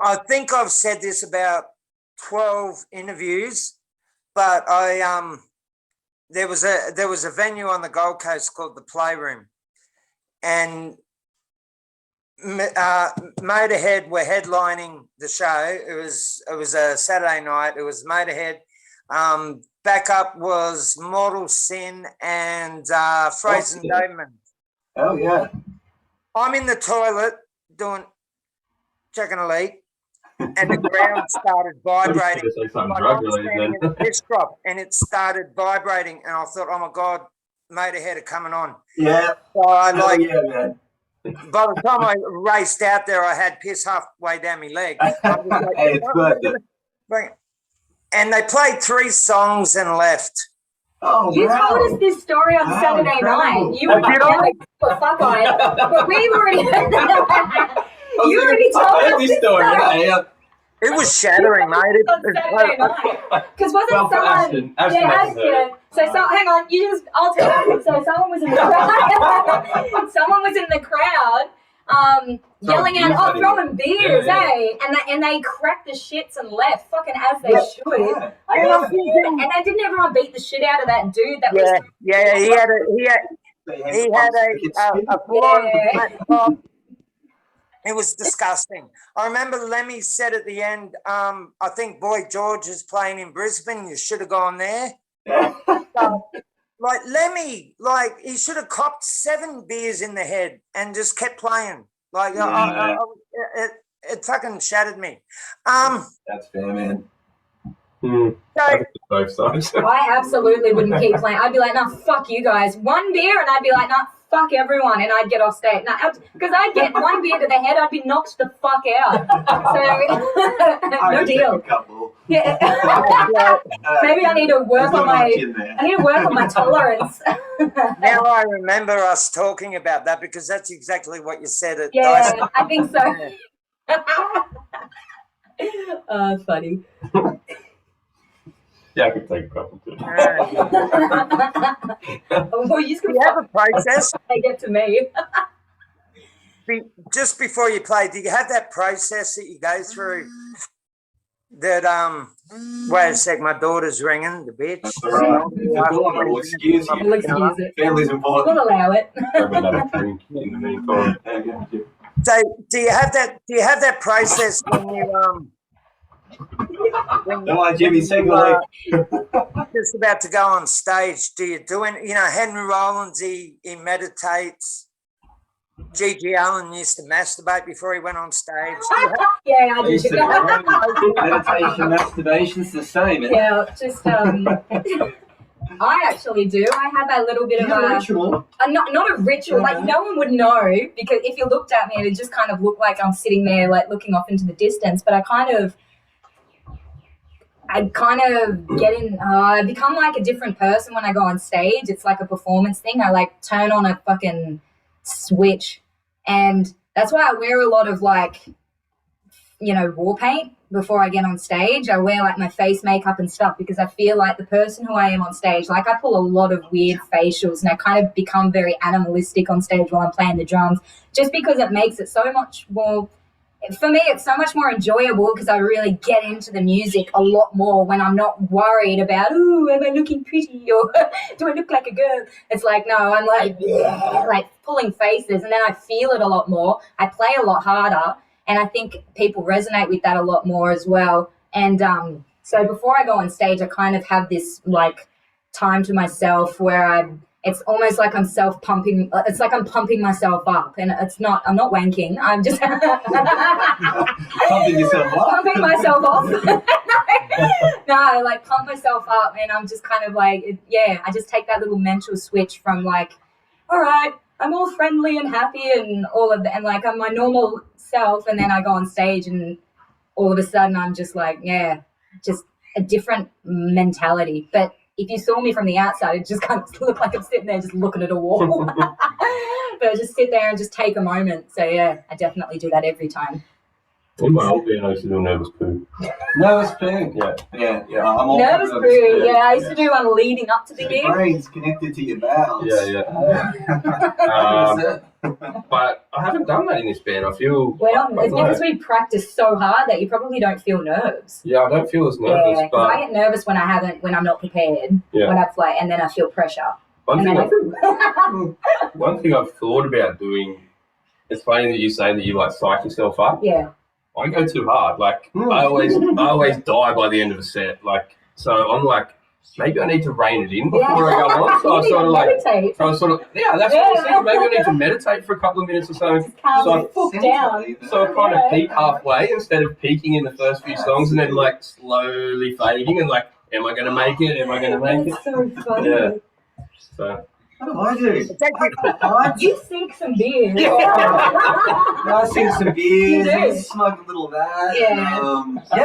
I think I've said this about 12 interviews, but there was a venue on the Gold Coast called the Playroom, and Motorhead were headlining the show. It was a Saturday night. It was Motorhead. Backup was Mortal Sin and Frozen yeah. Diamond. Oh yeah. I'm in the toilet checking a leak, and the ground started vibrating. Say something Like, drug I'm related standing then. at this drop, and it started vibrating, and I thought, "Oh my god, Motorhead are coming on." Yeah. So I Oh yeah, man. by the time I raced out there, I had piss halfway down my leg. I was like, Hey, it's worth it. Bring it. And they played 3 songs and left. Oh, You wow. told us this story on Wow, Saturday incredible. night. You were Did I? like, "Well, fuck on it," but we've already. You already I told heard us this this story. story. Yeah. It was shattering, mate. On Saturday night. Because wasn't Well, for someone... Ashton hasn't heard it. So, hang on, I'll tell you. So someone was in the crowd. Someone was in the crowd yelling out, beers "Oh, at him. throwing beers, Yeah, eh?" And they cracked the shits and left, fucking as they should. Yeah. I And I'm know. thinking, And didn't everyone beat the shit out of that dude that was... yeah, he had a blonde Yeah. flat top. It was disgusting. I remember Lemmy said at the end, I think Boy George is playing in Brisbane. You should have gone there. Like Lemmy, like he should have copped 7 beers in the head and just kept playing. Like Yeah. it fucking shattered me. That's fair, man. Hmm. So I think it's both sides. I absolutely wouldn't keep playing. I'd be like, "No, fuck you guys. 1 beer," and I'd be like, "No, fuck everyone," and I'd get off stage. Because I'd get 1 beer to the head, I'd be knocked the fuck out. So no deal. Yeah. Maybe I need to work on my tolerance. now I remember us talking about that because that's exactly what you said at Yeah, Dyson. I think so. Funny. Yeah, I could take a couple too. Well, you Do you have a process they get to me. just before you play? Do you have that process that you go through? That wait a sec, my daughter's ringing. The bitch. That's all right. It's a daughter. We'll excuse you. We'll excuse it. Family's important. We'll allow it. Grab another drink in the meantime. So do you have that? Do you have that process when you Come on, Jimmy, say good. just about to go on stage? Do you do any? You know, Henry Rollins, he meditates. G.G. Allen used to masturbate before he went on stage. Do you have- Yeah, I Used do. to meditation, masturbation's the same. Yeah, just I actually do. I have a little bit of a ritual. not a ritual. Like no one would know because if you looked at me, it'd just kind of look like I'm sitting there, like looking off into the distance. But I kind of get in. I become like a different person when I go on stage. It's like a performance thing. I like turn on a fucking switch, and that's why I wear a lot of like, war paint before I get on stage. I wear like my face makeup and stuff because I feel like the person who I am on stage, like I pull a lot of weird facials and I kind of become very animalistic on stage while I'm playing the drums, just because it makes it so much more, for me, it's so much more enjoyable because I really get into the music a lot more when I'm not worried about, "Ooh, am I looking pretty?" or "Do I look like a girl?" It's like, no, I'm like, like pulling faces, and then I feel it a lot more. I play a lot harder, and I think people resonate with that a lot more as well. And so before I go on stage, I kind of have this like time to myself where it's almost like I'm self-pumping. It's like I'm pumping myself up, and I'm not wanking. I'm just Pumping yourself up. pumping myself off. No, like pump myself up, and I'm just kind of like, I just take that little mental switch from like, all right, I'm all friendly and happy and all of that, and like I'm my normal self, and then I go on stage, and all of a sudden I'm just like, just a different mentality. But if you saw me from the outside, it just kind of looked like I'm sitting there just looking at a wall. But I just sit there and just take a moment. So yeah, I definitely do that every time. In my old band, I used to do a nervous poo. Nervous poo. Yeah. Yeah. I'm all Nervous for poo, yeah. I used to do one leading up to the The gig. brain's connected to your bowels. Yeah. But I haven't done that in this band. I feel. It's because we practice so hard that you probably don't feel nerves. Yeah, I don't feel as nervous. Yeah, 'cause I get nervous when I'm not prepared. Yeah. When I play, and then I feel pressure. One And thing, then one thing I've thought about doing it's funny that you say that you like psych yourself up. Yeah. I go too hard. Like I always die by the end of a set. Like so, I'm like maybe I need to rein it in before I go on. So I sort of like, meditate. that's what I was thinking. Maybe I need to meditate for a couple of minutes or so. Calm yourself down. So I kind of peak halfway instead of peaking in the first few songs and then like slowly fading and like, am I going to make it? Am I going to make it? That's so funny. Yeah. So. What do I do? You sink some beers. I sing some beers, You do. I smoke a little of that. Yeah. I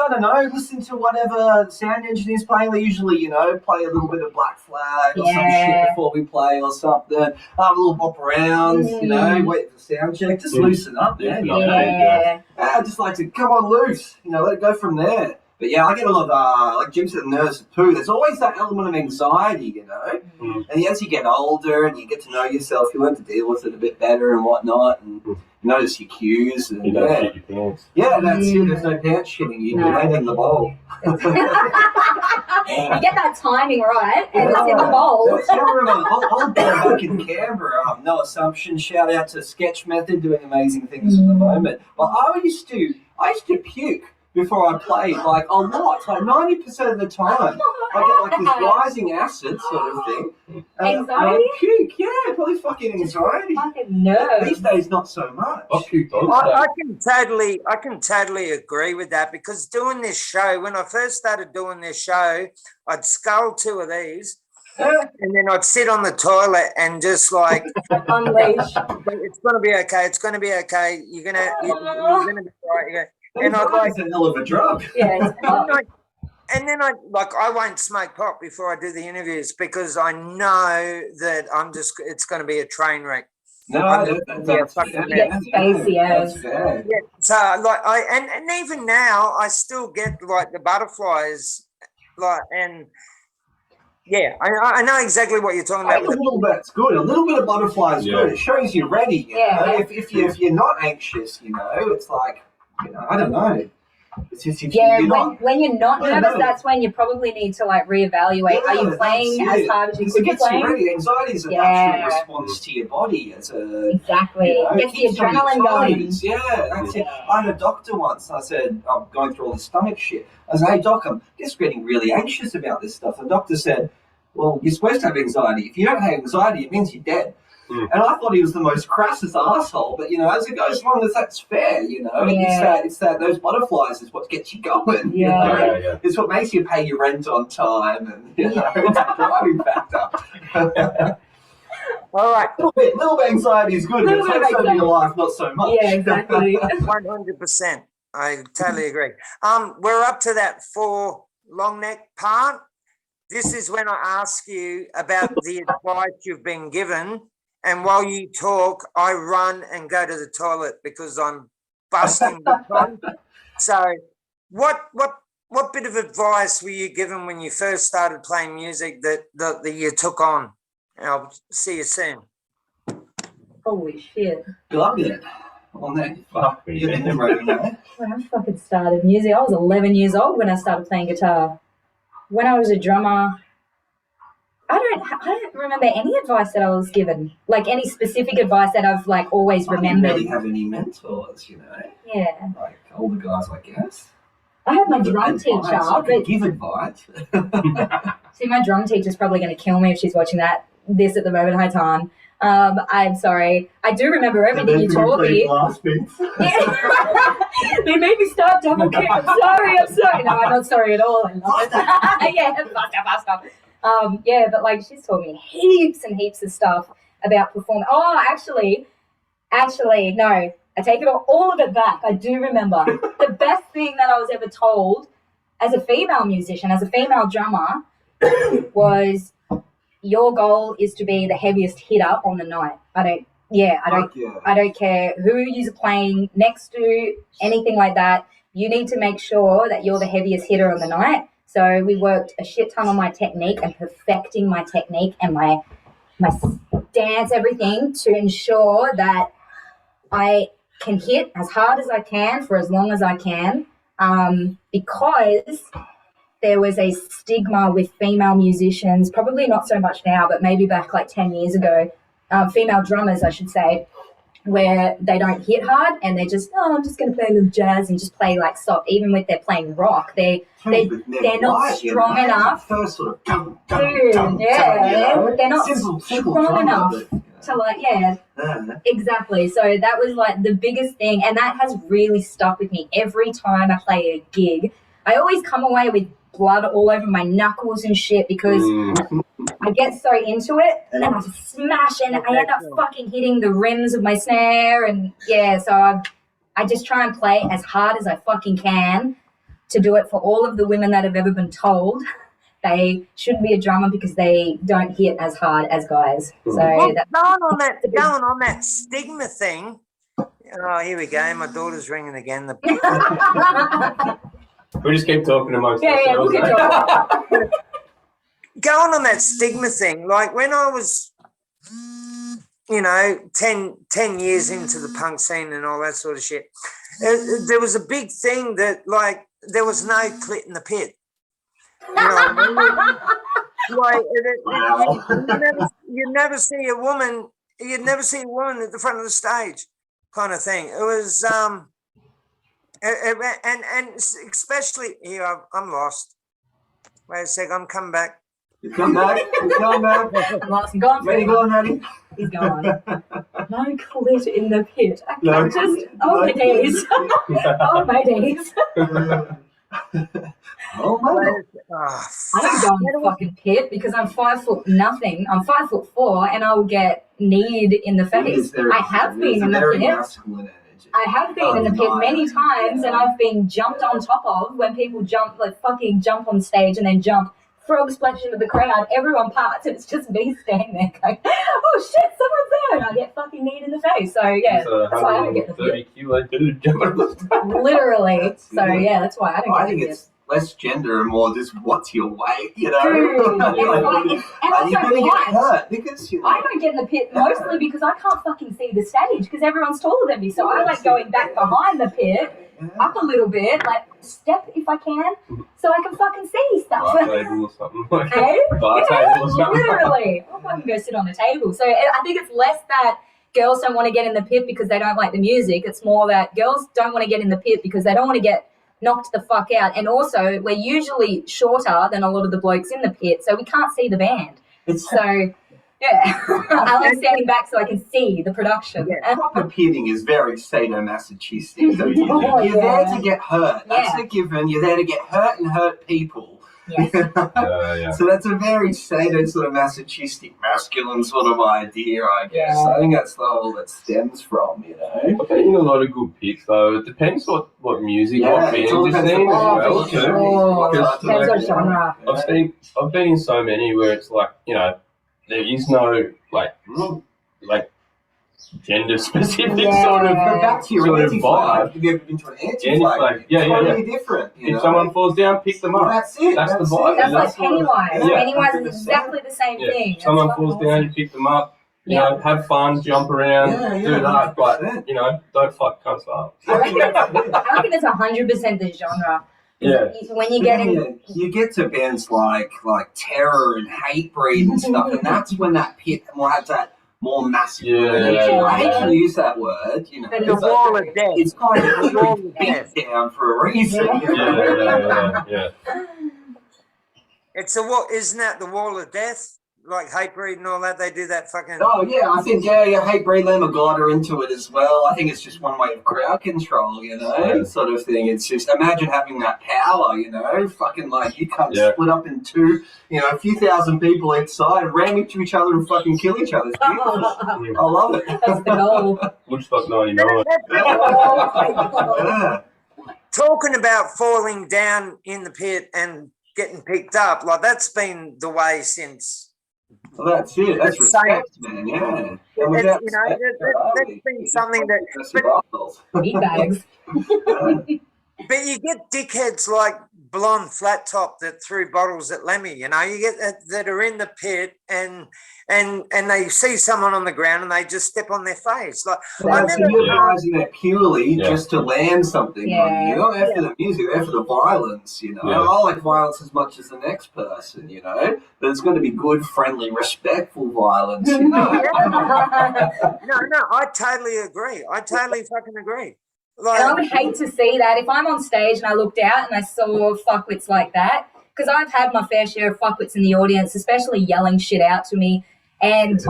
don't know, listen to whatever sound engineer's playing. They usually, play a little bit of Black Flag or some shit before we play or something. Have a little bop around, wait for the sound check. Just loosen up, man. Yeah. I just like to come on loose, let it go from there. But yeah, I get a lot of, like Jim said, nerves too. There's always that element of anxiety, And as you get older and you get to know yourself, you learn to deal with it a bit better and whatnot, and you notice your cues. And, you don't shit your pants. Yeah, that's it. There's no pants shitting you. You land in the bowl. You get that timing right, and it's in the bowl. I remember old boy back in Canberra, No Assumption, shout out to Sketch Method, doing amazing things at the moment. But I used to puke before I played, like a lot, like 90% of the time. I get like this rising acid sort of thing. Anxiety? I puke, probably fucking anxiety. Fucking nerves. These days, not so much. I puked on I can totally agree with that, because doing this show, when I first started doing this show, I'd scull 2 of these and then I'd sit on the toilet and just like Unleash. it's gonna be okay, it's gonna be okay, you're gonna be right. And I'd like, it's a hell of a drug. Yeah. and then I won't smoke pot before I do the interviews, because I know that it's going to be a train wreck. No, that's fair. That's fair. Yeah, so like and even now I still get like the butterflies, like, and yeah, I know exactly what you're talking about. A little bit's good. A little bit of butterfly is good. It shows you're ready. You know? If you're not anxious, it's like, I don't know. It's just when you're not nervous, that's when you probably need to like reevaluate. Are you playing as hard as you could be playing? Anxiety is a natural response to your body. Exactly. Gets the adrenaline going. Yeah, that's it. I had a doctor once. I said, I'm going through all this stomach shit. I said, hey doc, I'm just getting really anxious about this stuff. The doctor said, well, you're supposed to have anxiety. If you don't have anxiety, it means you're dead. And I thought he was the most crassest arsehole, but as it goes along, that's fair, It's that those butterflies is what gets you going. It's what makes you pay your rent on time, and it's a driving factor. All right, a little bit of anxiety is good, but it's takes over your life, not so much. Yeah, exactly. 100%. I totally agree. We're up to that 4 long neck part. This is when I ask you about the advice you've been given. And while you talk, I run and go to the toilet because I'm busting the time. So what bit of advice were you given when you first started playing music that you took on? And I'll see you soon. Holy shit. Good luck with it. On that. Fuck me. When I fucking started music, I was 11 years old when I started playing guitar. When I was a drummer, I don't remember any advice that I was given, like any specific advice that I've like always remembered. I didn't really have any mentors, Yeah. Like older guys, I guess. I had my drum teacher. I could give advice. See, my drum teacher's probably going to kill me if she's watching this at the moment. Hi, Tan. I'm sorry. I do remember everything you taught me. They made me start double kick. I'm sorry. No, I'm not sorry at all. I love it. Yeah, faster. But like she's taught me heaps and heaps of stuff about performing. Oh, actually, no, I take all of it back. I do remember the best thing that I was ever told as a female musician, as a female drummer, was your goal is to be the heaviest hitter on the night. I don't care who you're playing next to, anything like that. You need to make sure that you're the heaviest hitter on the night. So we worked a shit ton on my technique and perfecting my technique and my stance, everything, to ensure that I can hit as hard as I can for as long as I can, because there was a stigma with female musicians, probably not so much now, but maybe back like 10 years ago, female drummers, I should say, where they don't hit hard and they're just, oh, I'm just going to play a little jazz and just play like soft. Even if they're playing rock, they're not strong enough. First sort of Dude, they're not strong enough to like, exactly. So that was like the biggest thing, and that has really stuck with me. Every time I play a gig, I always come away with blood all over my knuckles and shit because I get so into it and I just smash and I end up fucking hitting the rims of my snare, and so I just try and play as hard as I fucking can to do it for all of the women that have ever been told they shouldn't be a drummer because they don't hit as hard as guys. So going on that stigma thing. Oh, here we go. My daughter's ringing again. We just keep talking amongst look ourselves. at you. Going on that stigma thing, like when I was, 10 years into the punk scene and all that sort of shit, there was a big thing that, like, there was no clit in the pit. You know what I mean? Like, you'd never see a woman at the front of the stage, kind of thing. It was, and especially here, I'm lost. Wait a sec, I'm coming back. You come back. I'm lost and gone. Where you going, Natty? He's gone. No clit in the pit. I No. can't just. Oh my days. Oh my days. Oh my. I don't go in the fucking pit because I'm 5 foot nothing. I'm 5'4" and I will get kneed in the face. I have been in the pit. I have been in the pit many times, and I've been jumped on top of when people jump on stage and then jump frog splash into the crowd. Everyone parts, and it's just me standing there going, "Oh shit, someone's there!" And I get fucking kneed in the face. So that's why I don't get the pit. 30 kilo dude jumping on the stage. Literally. So that's why I don't get the pit. It's less gender and more just what's your weight, Dude, and also get hurt because I don't get in the pit mostly because I can't fucking see the stage because everyone's taller than me. So I like going back behind the pit, up a little bit, like step if I can, so I can fucking see stuff. Bar table or something. Hey? Bar table or something. Literally. I can go sit on the table. So I think it's less that girls don't want to get in the pit because they don't like the music. It's more that girls don't want to get in the pit because they don't want to get knocked the fuck out. And also, we're usually shorter than a lot of the blokes in the pit, so we can't see the band. I like standing back so I can see the production. Proper pitting is very sadomasochistic. You're there to get hurt. That's a given. You're there to get hurt and hurt people. Yes. So that's a very sado sort of masochistic, masculine sort of idea, I guess. I think that's the whole that stems from, I've been in a lot of good pits, though. It depends what music, what bands you're seeing as well, too. Depends on genre. I've been in so many where it's like, there is no like gender specific sort of vibe. Have you ever been to an anti-flag? Totally different. If someone falls down, pick them up. That's it. That's the vibe. That's like Pennywise. Yeah. Pennywise is exactly the same thing. If someone falls down, you pick them up. Have fun, jump around, do that, but don't fuck cunts up. I reckon it's 100% the genre. Yeah. When you get in, you get to bands like Terror and Hatebreed and stuff, and that's when that pit has that more masculine. I hate to use that word, The wall of death. It's kind of a beat down for a reason. Yeah. It's isn't that the wall of death? Like Hatebreed and all that, they do that fucking. Oh yeah, I think Hatebreed, Lamb of God are into it as well. I think it's just one way of crowd control, sort of thing. It's just imagine having that power, fucking like you can't split up in two, a few thousand people inside, ram into each other and fucking kill each other. It's beautiful. I love it. That's the goal. Woodstock 99. Talking about falling down in the pit and getting picked up, like that's been the way since. Well, that's it. That's respect, man. Yeah. That's been something that. Meat bags. But you get dickheads like Blonde Flat Top that threw bottles at Lemmy. You know, you get that are in the pit and they see someone on the ground and they just step on their face. Like I So remember, you're guys in it purely Yeah. just to land something on you. Yeah. You're not there for the music, they're for the violence, you know. Yeah. I like violence as much as the next person, you know. But it's got to be good, friendly, respectful violence, you know. no, I totally agree. I totally fucking agree. And I Like, would hate to see that if I'm on stage and I looked out and I saw fuckwits like that, because I've had my fair share of fuckwits in the audience, especially yelling shit out to me. And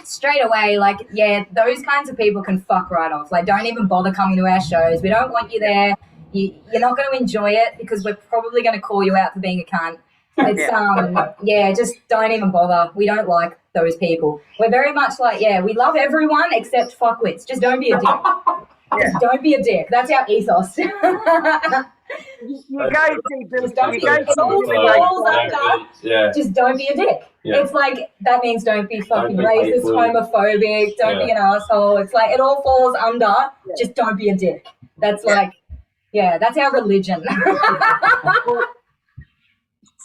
straight away, like, yeah, those kinds of people can fuck right off. Like, don't even bother coming to our shows. We don't want you there. You're not going to enjoy it because we're probably going to call you out for being a cunt. It's, just don't even bother. We don't like those people. We're very much like, yeah, we love everyone except fuckwits. Just don't be a dick. Just don't be a dick. That's our ethos. you go see Just don't you be- go it all see falls under. Yeah. Just don't be a dick. Yeah. It's like, that means don't be fucking be racist, hateful. homophobic, don't be an asshole. It's like, it all falls under, just don't be a dick. That's like, yeah, that's our religion.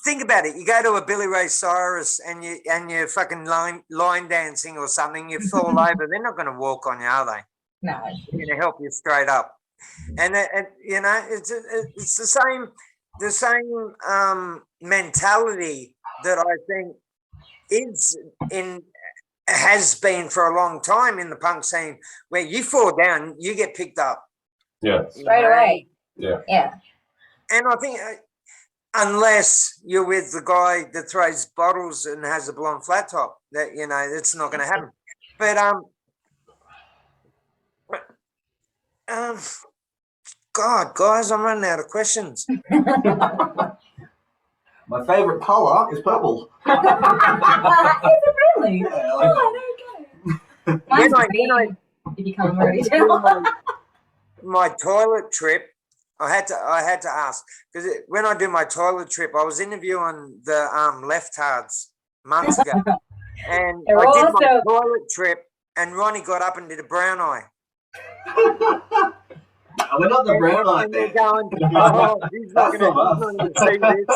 Think about it. You go to a Billy Ray Cyrus and you're fucking line dancing or something. You fall over. They're not going to walk on you, are they? No. They're going to help you straight up. And you know, it's the same mentality that I think has been for a long time in the punk scene, where you fall down, you get picked up. Yeah. Straight away. Yeah. Yeah. And I think unless you're with the guy that throws bottles and has a blonde flat top, that, you know, that's not going to happen. But God, guys, I'm running out of questions. My favourite colour is purple. Is it really? Yeah, I like Oh, there you go. Mine's green, if you can't already tell. my toilet trip, I had to ask, because when I do my toilet trip, I was interviewing the Leftards months ago, and They're I did my awesome. toilet trip, and Ronnie got up and did a brown eye. We're not the brown eye And they're man. going, oh, he's not That's going from us. to see this.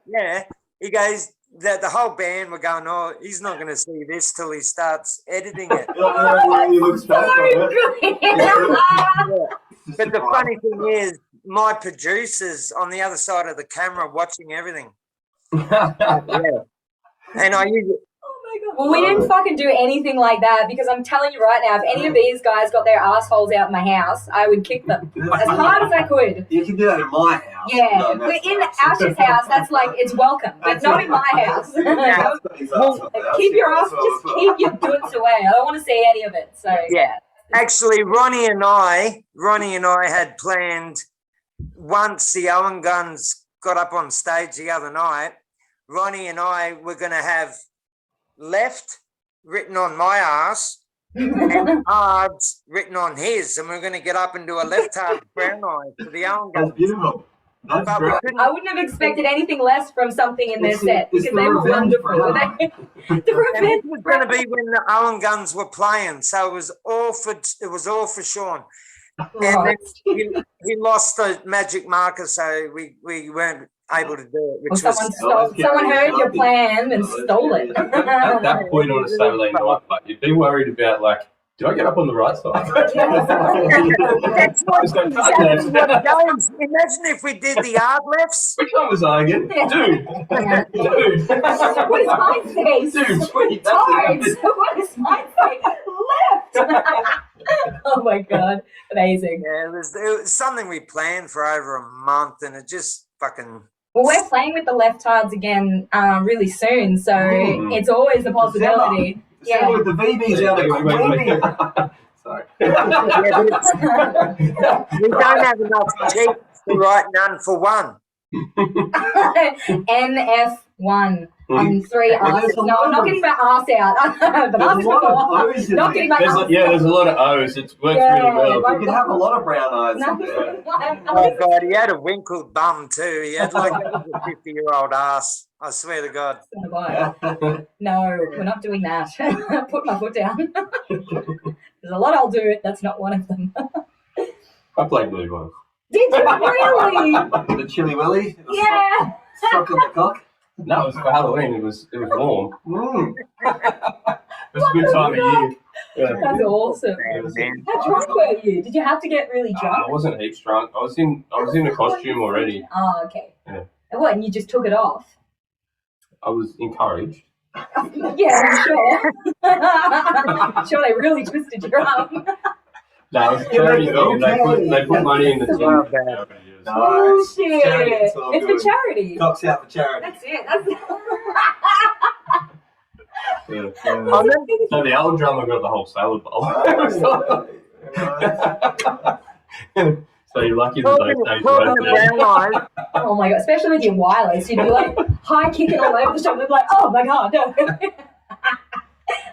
Yeah, he goes. The whole band were going, oh, he's not going to see this till he starts editing it. He looks back on it. Yeah. But the funny thing is, my producers on the other side of the camera watching everything. Yeah. And I usually, Well, we didn't fucking do anything like that because I'm telling you right now, if any of these guys got their assholes out in my house, I would kick them as hard as I could. You can do that in my house. Yeah, No, we're that's in not. Ash's house. That's like, it's welcome, but not in my house. Keep your ass, just keep your goods away. I don't want to see any of it. So yeah. Actually, Ronnie and I had planned, once the Owen Guns got up on stage the other night, Ronnie and I were going to have left written on my ass and hards written on his, and we're going to get up and do a left hard brown eye for the Owen That's Guns. beautiful. That's But we great. couldn't- I wouldn't have expected anything less from something in their It's set the because they were revenge wonderful. for The and revenge. this was going to be when the Owen Guns were playing, so it was all for Sean. And then Right. he lost the magic marker, so we weren't able to do it, Or which was someone heard your plan and stole it. At that point on a Saturday night, but you'd be worried about, like, did I get up on the right side? That's what, Just go, exactly what it goes. Imagine if we did the hard lefts. Which one was I again? Dude. Dude. What is my face? Dude, sweet. That's Cards. it. What is my face? Left. Oh my god, amazing. Yeah, it was something we planned for over a month, and it just fucking. Well, we're playing with the left hards again really soon, so it's always a possibility. Yeah. With the VBs out of Sorry. Yeah, but we don't have enough cheeks to write none for one. NF1 and 3 R's. No, I'm not getting my arse out. But There's a that's lot of before. O's in Not there. getting my arse There's a lot of O's. It works really well. You can have a lot of brown eyes in there. Oh God, he had a wrinkled bum too. He had like a 50-year-old ass. I swear to God. No, we're not doing that. Put my foot down. There's a lot I'll do. That's not one of them. I played blue one. Did you really? The Chili Willy. Yeah. Stuck on the cock. No, it was for Halloween. It was warm. Mm. It was a good time of year. Yeah. That's awesome. Man. How drunk were you? Did you have to get really I drunk? wasn't heaps drunk. I was in a costume already. Oh, okay. Yeah. And what? And you just took it off? I was encouraged. Yeah, I'm sure. Sure, they really twisted your arm. No, it was a charity thing, and they put money in the tin. Well, bad. Bullshit. Charity, it's all It's good. for charity. Cocks out for charity. That's it. That's it. Yeah. I remember So the old drummer got the whole salad bowl. So you're lucky that those days talking were to there. brown eyes. Oh my god, especially with your wireless, you'd be like high kicking all over the shop. They'd be like, oh my god, no.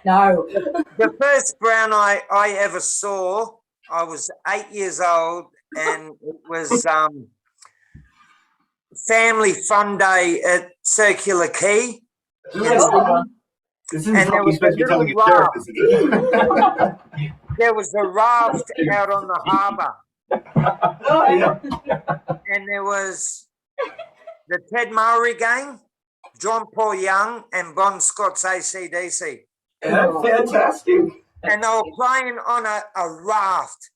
No. The first brown eye I ever saw, I was 8 years old, and it was family fun day at Circular Quay. Yeah. This And is there what was you're supposed to be a telling little your therapist, isn't it? There was a raft out on the harbour, Oh, yeah. and there was the Ted Murray gang, John Paul Young, and Bon Scott's AC/DC. Yeah, fantastic. And they were playing on a raft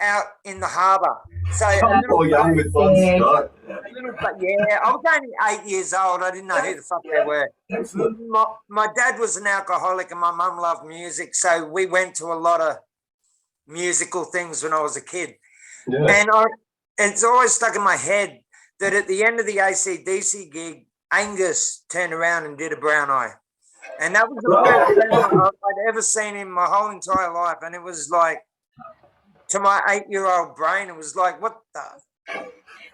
out in the harbour. So Tom Paul Young with Bon Yeah. Scott. yeah, I was only 8 years old. I didn't know who the fuck they were. Excellent. My dad was an alcoholic and my mum loved music, so we went to a lot of musical things when I was a kid. Yeah. And it's always stuck in my head that at the end of the AC/DC gig, Angus turned around and did a brown eye. And that was the first brown eye I'd ever seen in my whole entire life. And it was like, to my 8-year-old brain, it was like, what the?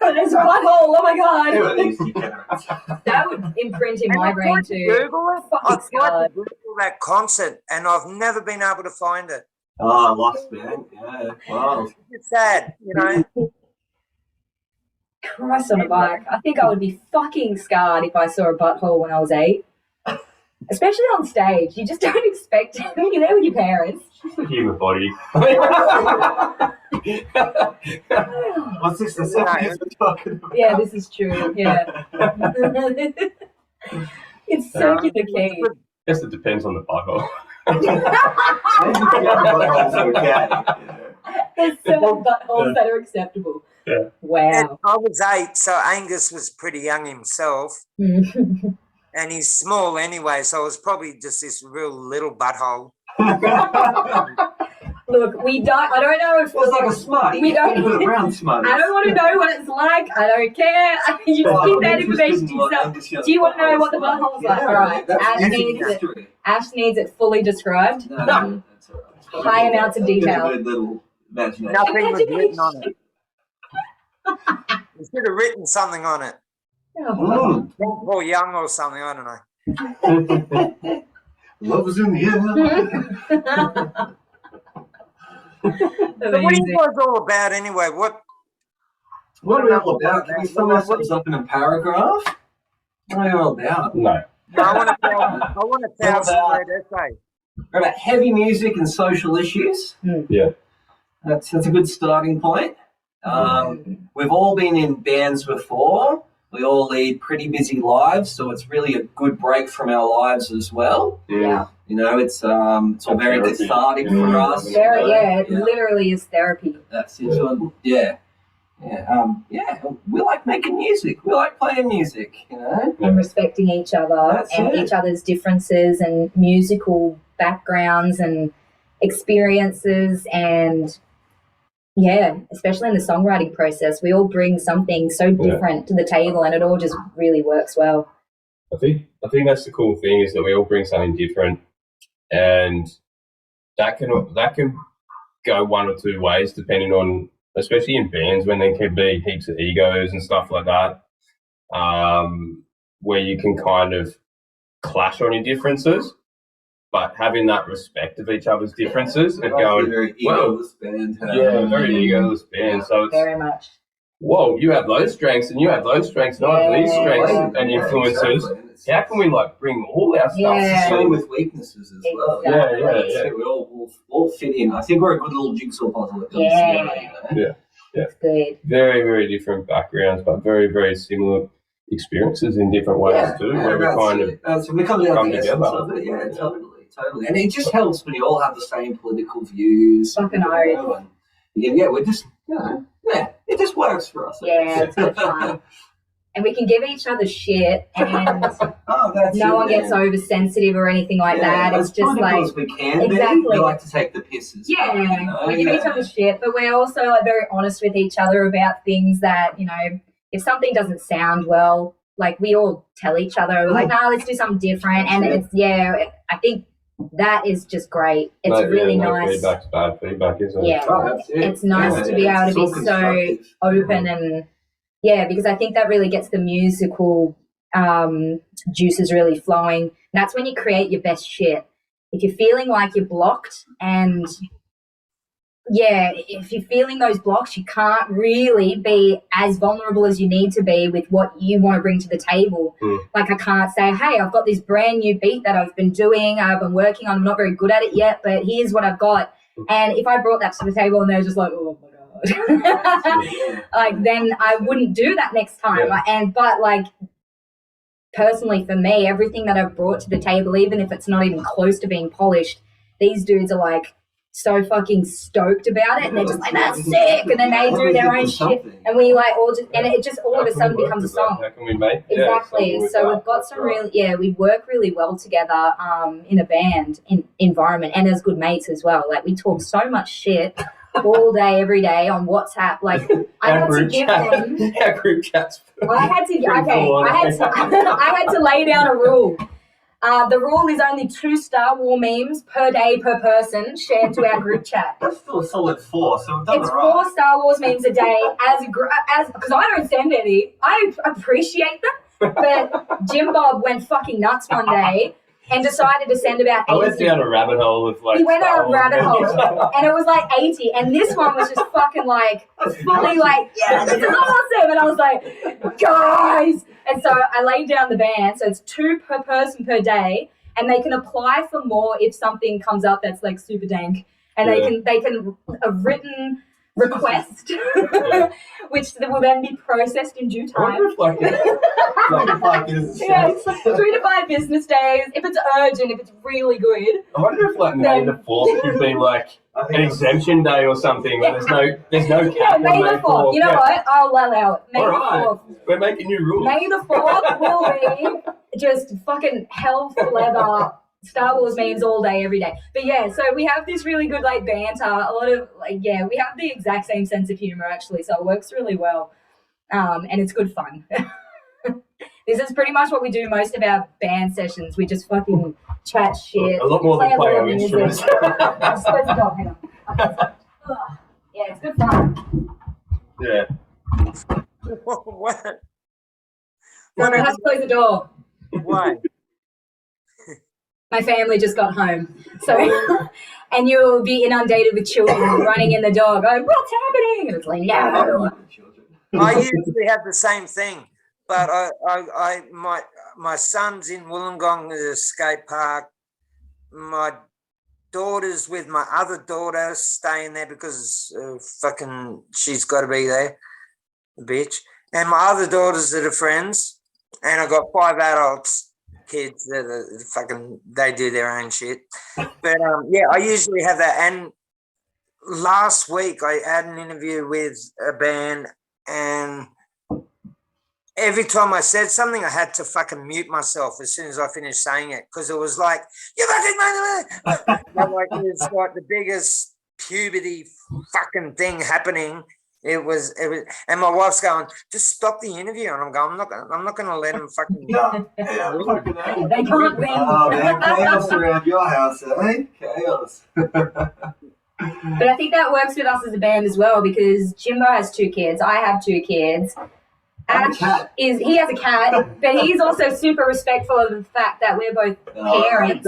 Oh, there's a black hole. Oh my god. Yeah, these degenerates. That would imprint in And my I brain tried to too. Google it. I Fucking tried to God. Google that concert, and I've never been able to find it. Oh, lost, man. Yeah. Wow. It's sad, you know. Christ on a bike. I think I would be fucking scarred if I saw a butthole when I was 8. Especially on stage. You just don't expect it when you're there with your parents. The human body. What's this? The second we're talking about? Yeah, this is true. Yeah. It's circular key. Guess it depends on the butthole. There's certain buttholes that are acceptable. Yeah. Wow. I was 8, so Angus was pretty young himself, and he's small anyway, so it was probably just this real little butthole. Look, I don't know if It was like a smut. We don't- With a brown smut. I don't want to know what it's like. I don't care. You just keep that information to yourself. Do you want to know what the butthole's like? All right. Ash needs it fully described. No, that's all right. High amounts of detail. Good little imagination. Nothing was written on it. You should have written something on it. Oh, Mm. Paul Young or something, I don't know. Love is in the air. So what are amazing. you guys all about anyway? What What are we all about? Can we sum ourselves up in a paragraph? What are we all about? No. I want a 1,000-word essay. We're about heavy music and social issues. Yeah. That's a good starting point. We've all been in bands before. We all lead pretty busy lives, so it's really a good break from our lives as well. Yeah. You know, it's all very Therapy. cathartic for us. Very, yeah, it Yeah. literally is therapy. That's it. So, yeah. Yeah. We like making music. We like playing music, you know? And respecting each other That's and it. each other's differences and musical backgrounds and experiences, and yeah, especially in the songwriting process, we all bring something so different to the table, and it all just really works well. I think that's the cool thing, is that we all bring something different, and that can go one or two ways depending on, especially in bands when there can be heaps of egos and stuff like that, where you can kind of clash on your differences, but having that respect of each other's differences and going, very well, egoless band. yeah, very egoless band. So it's, Very much. whoa, you have those strengths and you have those strengths, and I have these strengths and influences. Exactly. How can we like bring all our stuff? Yeah. Same with weaknesses as well. Exactly. Yeah. So we all fit in. I think we're a good little jigsaw puzzle that comes Yeah. together. You know? Yeah. It's good. Very, very different backgrounds, but very, very similar experiences in different ways too, where we kind of we come come together. Of it. Yeah, totally. And it just helps when you all have the same political views. Fucking oath. We're just, it just works for us. Yeah, it's good fun. And we can give each other shit, and no one gets oversensitive or anything like that. It's just like, as we can exactly. We like to take the pisses. Yeah, we give each other shit, but we're also like very honest with each other about things that, if something doesn't sound well, like we all tell each other, we're like, let's do something different. And I think that is just great. It's really nice. Feedback's bad feedback, isn't it? Yeah, it's nice to be able to be so open and. Yeah, because I think that really gets the musical juices really flowing. And that's when you create your best shit. If you're feeling like you're blocked and, if you're feeling those blocks, you can't really be as vulnerable as you need to be with what you want to bring to the table. Like I can't say, hey, I've got this brand new beat that I've been doing, I've been working on, I'm not very good at it yet, but here's what I've got. And if I brought that to the table and they're just like, oh, my God. Like then I wouldn't do that next time. But personally for me, everything that I've brought to the table, even if it's not even close to being polished, these dudes are like so fucking stoked about it, and they're just like, that's sick, and then they do their own shit, and we like all just, and it just all of a sudden becomes a song. How can we make exactly? So we've got some really, we work really well together in a band environment, and as good mates as well. Like we talk so much shit all day, every day on WhatsApp. Like I had to give them our group chats. I had to lay down a rule. The rule is only 2 Star Wars memes per day per person shared to our group chat. That's still a solid 4, so we've done it's all right. 4 Star Wars memes a day as because I don't send any. I appreciate them, but Jim Bob went fucking nuts one day and decided to send about 80. I went down a rabbit hole of like. He went down a rabbit hole, and it was like 80, and this one was just fucking like fully like, yeah, this is awesome, and I was like, guys. And so I laid down the band, so it's 2 per person per day, and they can apply for more if something comes up that's like super dank, and they can a written request, which will then be processed in due time. I wonder if it's 3 to 5 business days. If it's urgent, if it's really good. I wonder if May the 4th should be like an exemption day or something. Where there's no cap. May the 4th. You know what? I'll allow it. May the 4th. We're making new rules. May the 4th will be just fucking hell for leather. Star Wars memes all day, every day. But so we have this really good like banter. A lot of we have the exact same sense of humor actually, so it works really well, and it's good fun. This is pretty much what we do most of our band sessions. We just fucking chat shit. A lot more than playing on instruments. I'm supposed to go. Hang on. Yeah, it's good fun. Yeah. What? I have to close the door. Why? My family just got home. So, and you'll be inundated with children running in the door going, what's happening? And it's like, no. I usually have the same thing, but my son's in Wollongong at a skate park. My daughter's with my other daughter staying there because she's got to be there, bitch. And my other daughters are the friends, and I've got 5 adults. Kids that they do their own shit, but I usually have that. And last week I had an interview with a band, and every time I said something I had to fucking mute myself as soon as I finished saying it, because it was like, you fucking like it was like the biggest puberty fucking thing happening. It was, and my wife's going, just stop the interview, and I'm going, I'm not going to let him fucking. They can't win. Oh man, chaos around your house, eh? Chaos. But I think that works with us as a band as well, because Jimbo has 2 kids, I have 2 kids. Ash he has a cat, but he's also super respectful of the fact that we're both parents.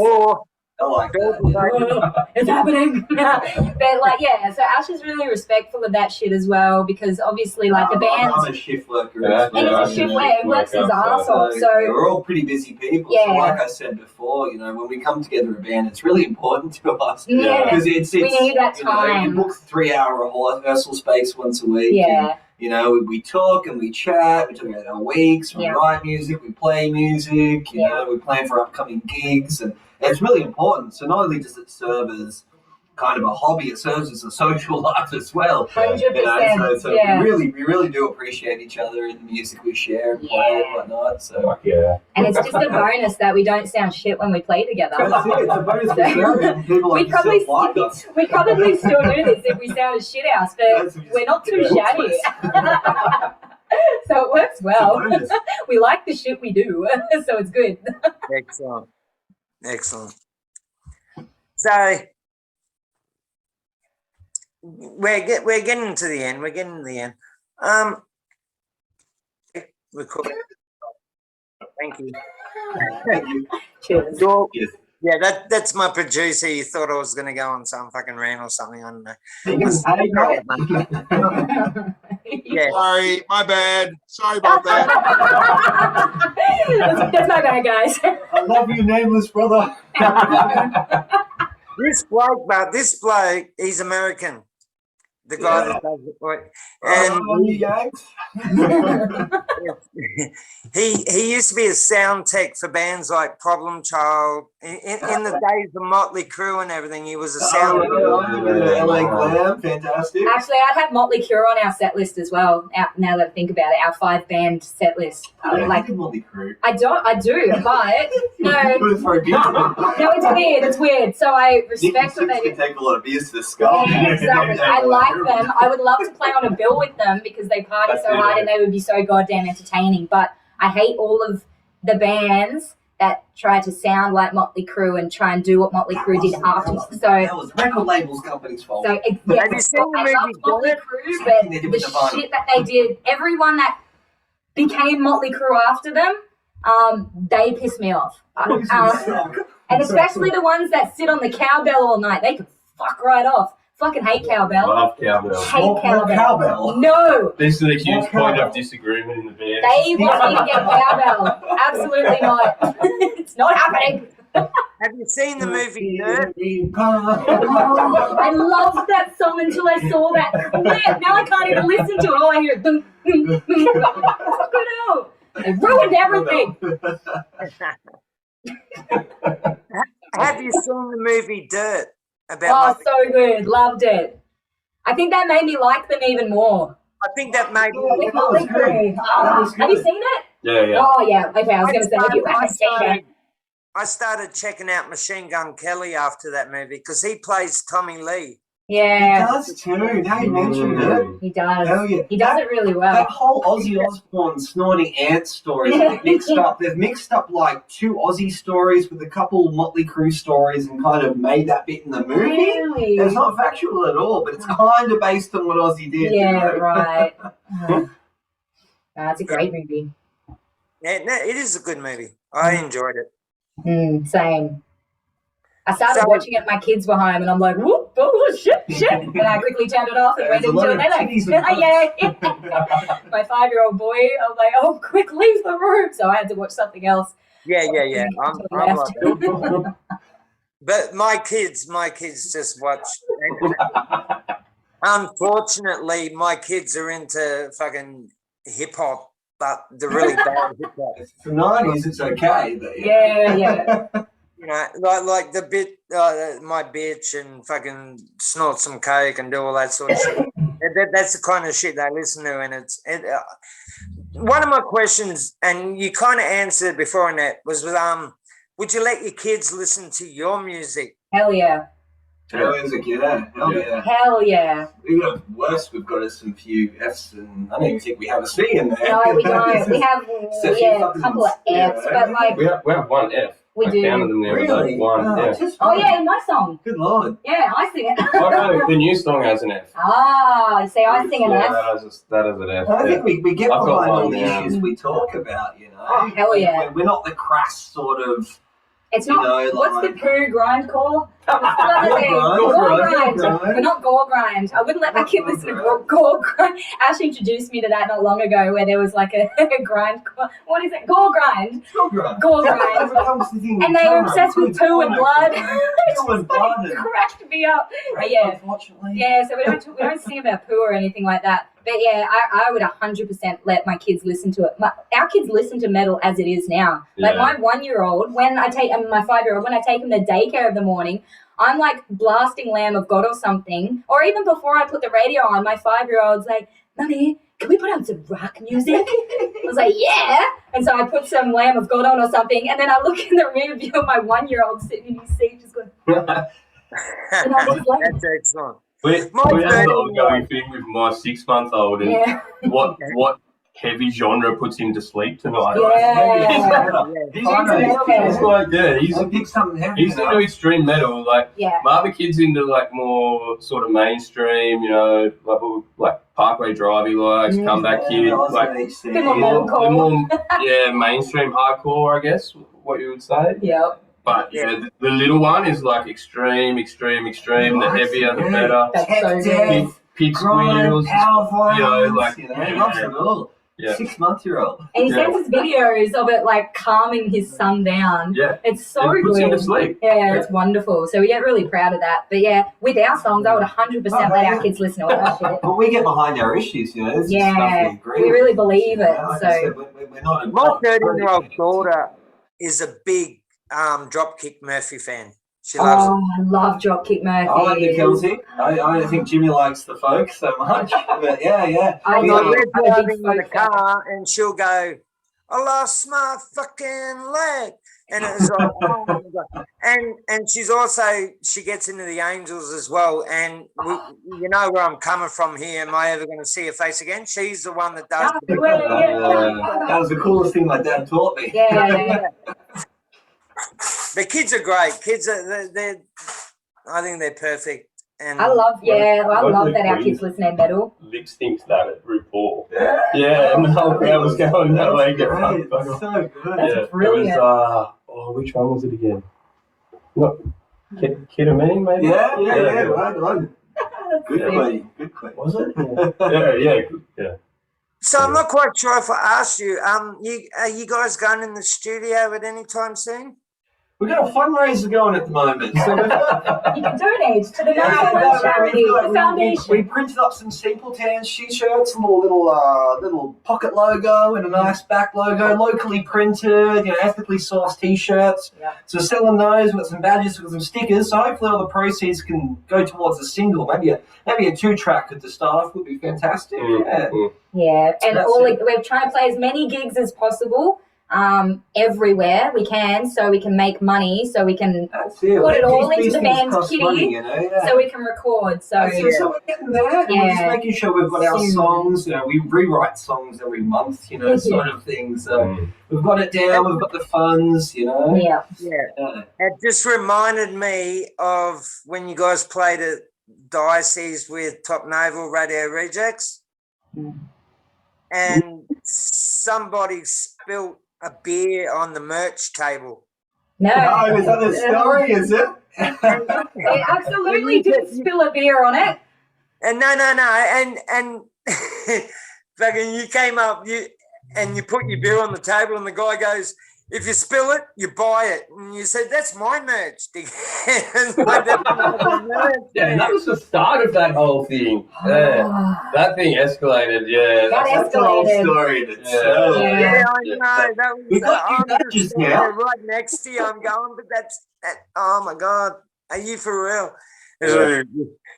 I like that. It's happening. But like, yeah, so Ash is really respectful of that shit as well, because obviously, like, the I'm bands. a shift worker. Yeah, as well. And he's a shift worker, he works his ass off. So we're all pretty busy people. Yeah. So like I said before, you know, when we come together a band, it's really important to us. yeah, Because it's we need that you know, time. you book 3 hour rehearsal space once a week. Yeah. You know, we talk and we chat, we talk about our weeks, we Yeah. write music, we play music, you know, we plan for upcoming gigs, and it's really important. So not only does it serve as kind of a hobby, it serves as a social life as well. 100%. So Yeah. we really do appreciate each other and the music we share and play and whatnot. So Fuck yeah. And it's just a bonus that we don't sound shit when we play together. that's it, it's a bonus for sharing. People like We probably, yourself like us. we probably still do this if we sound a shit house, but we're not too shabby. So it works It's a well. bonus. We like the shit we do, so it's good. Excellent. Excellent. So we're getting to the end. We're getting to the end. Record. Thank you. Thank you. Cheers. Your- Yes. Yeah, that's my producer. He thought I was going to go on some fucking rant or something. I don't know. Yeah. Sorry, my bad. Sorry about that. That's my bad, guys. I love you, nameless brother. This bloke, he's American. The guy that does it, like, and he used to be a sound tech for bands like Problem Child. In the days of Motley Crue and everything, he was a sound. LA Glam, fantastic. Actually, I'd have Motley Crue on our set list as well. Now that I think about it, our 5-band set list. Like, Motley Crue. I do, but no, For a beer. no, it's weird. So I respect what they can do. take a lot of beers to the skull. Yeah, exactly. I like them. I would love to play on a bill with them because they party That's so it, hard yeah. and they would be so goddamn entertaining. But I hate all of the bands that try to sound like Motley Crue and try and do what Motley Crue did afterwards. So, That was record labels company's fault. yeah, Have you seen the I movie love Motley Dirt? Crue, but They did the with the vinyl. shit that they did, everyone that became Motley Crue after them, they piss me off. And especially the ones that sit on the cowbell all night, they can fuck right off. Fucking hate cowbell. Love cowbell. Hate More cowbell. cowbell. No, This is a huge More point cowbell. of disagreement in the band. they want me to get cowbell. Absolutely not. It's not happening. Have you seen the movie Dirt? I loved that song until I saw that clip. Now I can't even listen to it. All I hear is dum, dum, dum. Fucking hell. They ruined everything. Have you seen the movie Dirt? Oh, About so good. Loved it. I think that made me like them even more. I think that made With Motley Crue. Have you seen it? Yeah, yeah. Oh, yeah. Okay, I was going to say, if you haven't seen it. I started checking out Machine Gun Kelly after that movie because he plays Tommy Lee. Yeah, does too. Now you mentioned it. he does. Hell yeah. He does it really well. That whole Ozzy Osbourne snorting ant story that they mixed up. They've mixed up like 2 Ozzy stories with a couple Motley Crue stories and kind of made that bit in the movie. Really? It's not factual at all, but it's kind of based on what Ozzy did. Yeah, you know? right. That's a great movie. Yeah, no, it is a good movie. I enjoyed it. Same. I started So- watching it, my kids were home, and I'm like, whoop, oh, shit. And I quickly turned it off and went There's a into lot it. of Like, titties and yeah. My 5-year-old boy, I'm like, oh, quick, leave the room. So I had to watch something else. Yeah. I'm Left. like that. But my kids just watch. Unfortunately, my kids are into fucking hip hop, but they're really bad hip hop. For 90s, it's okay. But Yeah. You know, like the bit, my bitch and fucking snort some coke and do all that sort of shit. That's the kind of shit they listen to, and one of my questions, and you kind of answered before, Annette, was would you let your kids listen to your music? Hell yeah. Hell yeah. Hell yeah. Hell yeah. We got worse. We've got us some few F's, and I don't even think we have a C in there. No, we don't. We have So a couple of F's, but like, We have one F. we I do. counted them the other Really? day. One, yeah. just Oh, yeah, in my song. Good lord. Yeah, I sing it. Oh, no, the new song has an F. Ah, see, I sing an Yeah, F. that has an F. I yeah. think we get I've got behind all one, the yeah. issues we talk about, you know. Oh, hell yeah. We're not the crass sort of, It's You not. know, What's the like- poo grindcore? Gore Gore grind. grind. But not gore grind. I wouldn't let my kid listen to gore grind. Ash introduced me to that not long ago, where there was like a grind. What is it? Gore grind. Gore grind. Gore grind. And they were obsessed with poo and blood. Poo and blood. It cracked me up. But yeah. Unfortunately. Yeah, so we don't sing about poo or anything like that. But yeah, I would 100% let my kids listen to it. Our kids listen to metal as it is now. Like Yeah. my 1-year-old, when I take my 5-year-old, when I take him to daycare of the morning, I'm like blasting Lamb of God or something. Or even before I put the radio on, my 5-year-old's like, "Mummy, can we put on some rock music?" I was like, "Yeah." And so I put some Lamb of God on or something, and then I look in the rear view of my 1-year-old sitting in his seat, just going, and I was just like, That's excellent. We My have an 13-year-old. ongoing thing with my 6-month-old, and yeah, what heavy genre puts him to sleep tonight. yeah, He's into metal. He's like, yeah, he's pick something heavy. into extreme metal. Like yeah. my other kid's into like more sort of mainstream, you know, like Parkway Drive. He likes Comeback Kid, like Bit more the metalcore. more mainstream hardcore, I guess, what you would say. Yeah, But yeah, the little one is like extreme. The heavier, the better. that's so good. Pit Grind, squeals. power violence, like, you know, yeah. loves it all. Yeah. 6-month-year-old. And he Yeah. sends us videos of it like calming his son down. Yeah, It's so it puts good. him to sleep. Yeah, it's wonderful. So we get really proud of that. But yeah, with our songs, I would 100% let our kids listen to our shit. But we get behind our issues, you know. This is Yeah, stuff we agree we with. really believe it, Like so- I said, we're not My involved. 13-year-old daughter is a big Dropkick Murphy fan. She loves Oh, I love Dropkick Murphy. I like the Kelsey. I don't think Jimmy likes the folk so much. But yeah. I it. do. Like, we're I'm a driving big in the folk fan. car and she'll go, "I lost my fucking leg." And it was like, oh my God. And she gets into the Angels as well. And you know where I'm coming from here. Am I ever going to see her face again? She's the one that does. Yeah, That was the coolest thing my dad taught me. yeah. The kids are great. Kids are they're I think they're perfect. And I love Wasn't that our it kids listen to metal. Lip syncs that at RuPaul. Yeah. Yeah, and the whole crowd was going that way. Get Right, fucked. it's so good. That's Yeah, brilliant. It was, which one was it again? Not Kid of Me, maybe? Yeah. Yeah. Good Yeah. queen. Good queen. Was it? Yeah. Yeah. so I'm not quite sure if I asked you. Are you guys going in the studio at any time soon? We've got a fundraiser going at the moment. So we've got, You can donate to the Yeah, National Charity, we've got- the foundation. We printed up some Steeple Towns t-shirts, little pocket logo and a nice back logo, locally printed, ethically sourced t-shirts. Yeah. So we're selling those. We've got some badges, we've got some stickers. So hopefully all the proceeds can go towards a single, maybe a 2-track at the start off would be fantastic. Yeah. Yeah, and That's we're trying to play as many gigs as possible, everywhere we can, so we can make money, so we can That's it. Put it all These into the things band's cost kitty, money, yeah. so we can record. So So we're getting there. And we're just Yeah. making sure we've got our Soon. songs. We rewrite songs every month, sort of thing. So we've got it down. We've got the funds, yeah, Yeah. It just reminded me of when you guys played at Diocese with Top Naval Radio Rejects. And somebody spilt a beer on the merch table. no, Oh, is that the story? Is it? they absolutely didn't spill a beer on it. And no, and fucking you came up, you put your beer on the table, and the guy goes, "If you spill it, you buy it." And you said, "That's my merch." Like, that's my merch. Yeah, that was the start of that whole thing. Yeah. Oh, That thing escalated, yeah. That That's an old escalated. story in itself. Yeah. Yeah, I know. That was, We got I'm you badges just sitting now. there right next to you. I'm going, but oh my God, are you for real? He's Yeah. like,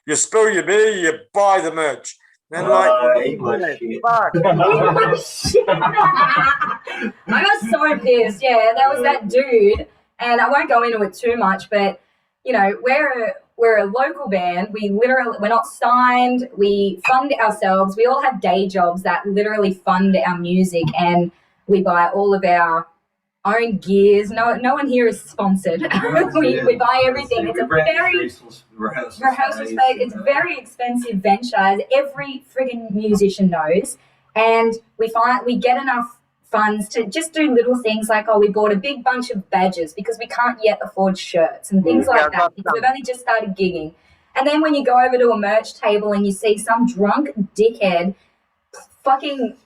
you spill your beer, you buy the merch. And Right, my shit. fuck. I got so pissed. Yeah, that was that dude, and I won't go into it too much, but we're a local band. We're not signed. We fund ourselves. We all have day jobs that literally fund our music, and we buy all of our own gears. No one here is sponsored. we buy everything. It's a very rehearsal space. It's a very expensive venture, as every friggin' musician knows. And we get enough funds to just do little things like, we bought a big bunch of badges because we can't yet afford shirts and things like that because we've only just started gigging. And then when you go over to a merch table and you see some drunk dickhead fucking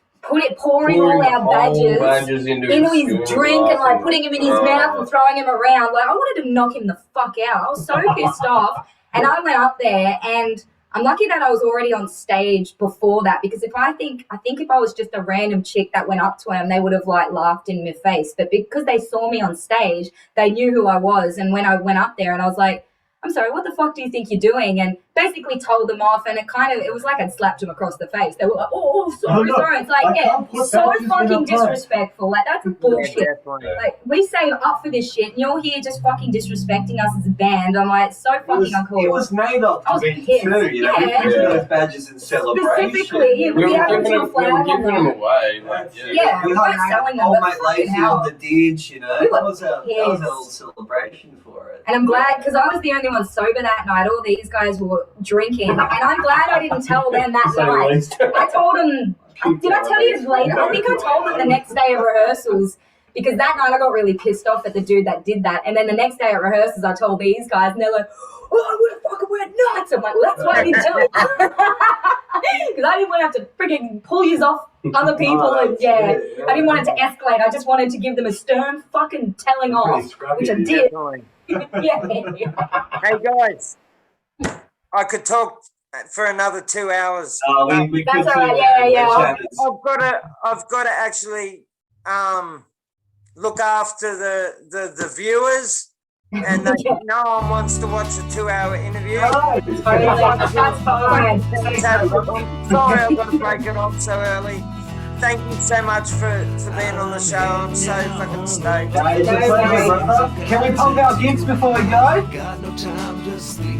pouring all our badges into his drink and like putting him in his mouth and throwing him around. Like, I wanted to knock him the fuck out. I was so pissed off. And I went up there, and I'm lucky that I was already on stage before that, because I think if I was just a random chick that went up to him, they would have like laughed in my face. But because they saw me on stage, they knew who I was. And when I went up there and I was like, I'm sorry, what the fuck do you think you're doing? And basically told them off, and it was like I'd slapped them across the face. They were like, sorry. It's like, so fucking disrespectful. Like, that's bullshit. definitely. Like, we say up for this shit, and you're here just fucking disrespecting us as a band. I'm like, it's so fucking uncool. It was made up I to was be pissed. too, you know. We Yeah. put those badges in celebration. Specifically, We we were had giving a flag on them them. away. Like, Yeah, we weren't selling them, Old but Mate fucking Lazy hell. on the ditch, you know. We were That was a pissed. little celebration for it. And I'm glad, because I was the only one sober that night. All these guys were drinking, and I'm glad I didn't tell them that night. I told them. Did I tell you later? I think I told them the next day of rehearsals, because that night I got really pissed off at the dude that did that. And then the next day at rehearsals, I told these guys, and they're like, "Oh, I would have fucking went nuts." I'm like, "Well, that's why I didn't tell you," because I didn't want to have to freaking pull you off other people. And I didn't want it to escalate. I just wanted to give them a stern fucking telling off, which I did. Definitely. Yeah. Hey guys, I could talk for another 2 hours. We That's could all right, do yeah. I've got to actually look after the viewers, and no one wants to watch a 2-hour interview. That's fine. Sorry, I've got to break it off so early. Thank you so much for being on the show. I'm so fucking stoked. Can we pump our gigs before we go?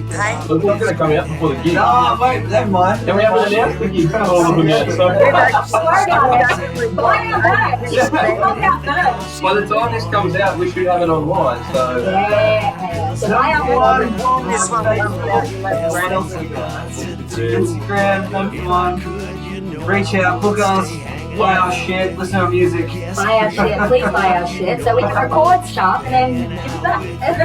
Hey, Look, we're going to come out before the gig. No, wait, never mind. Can we have an announcement? The gig? All of them out. So, by the time this comes out, we should have it online. So, Yeah. So I am one. this one comes out What else we got? Instagram, number 1. Reach out, book us, play our shit, listen to our music. Buy our shit. Please buy our shit so we can record stuff and then give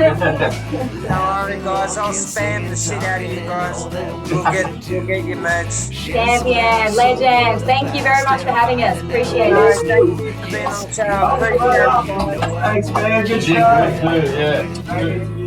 it back. Don't worry, guys. I'll spam the shit out of you guys. We'll get your merch. Champion, legend. Thank you very much for having us. Appreciate Guys, it. thank you for being on the show. Appreciate it. Thanks, man. Good show. yeah.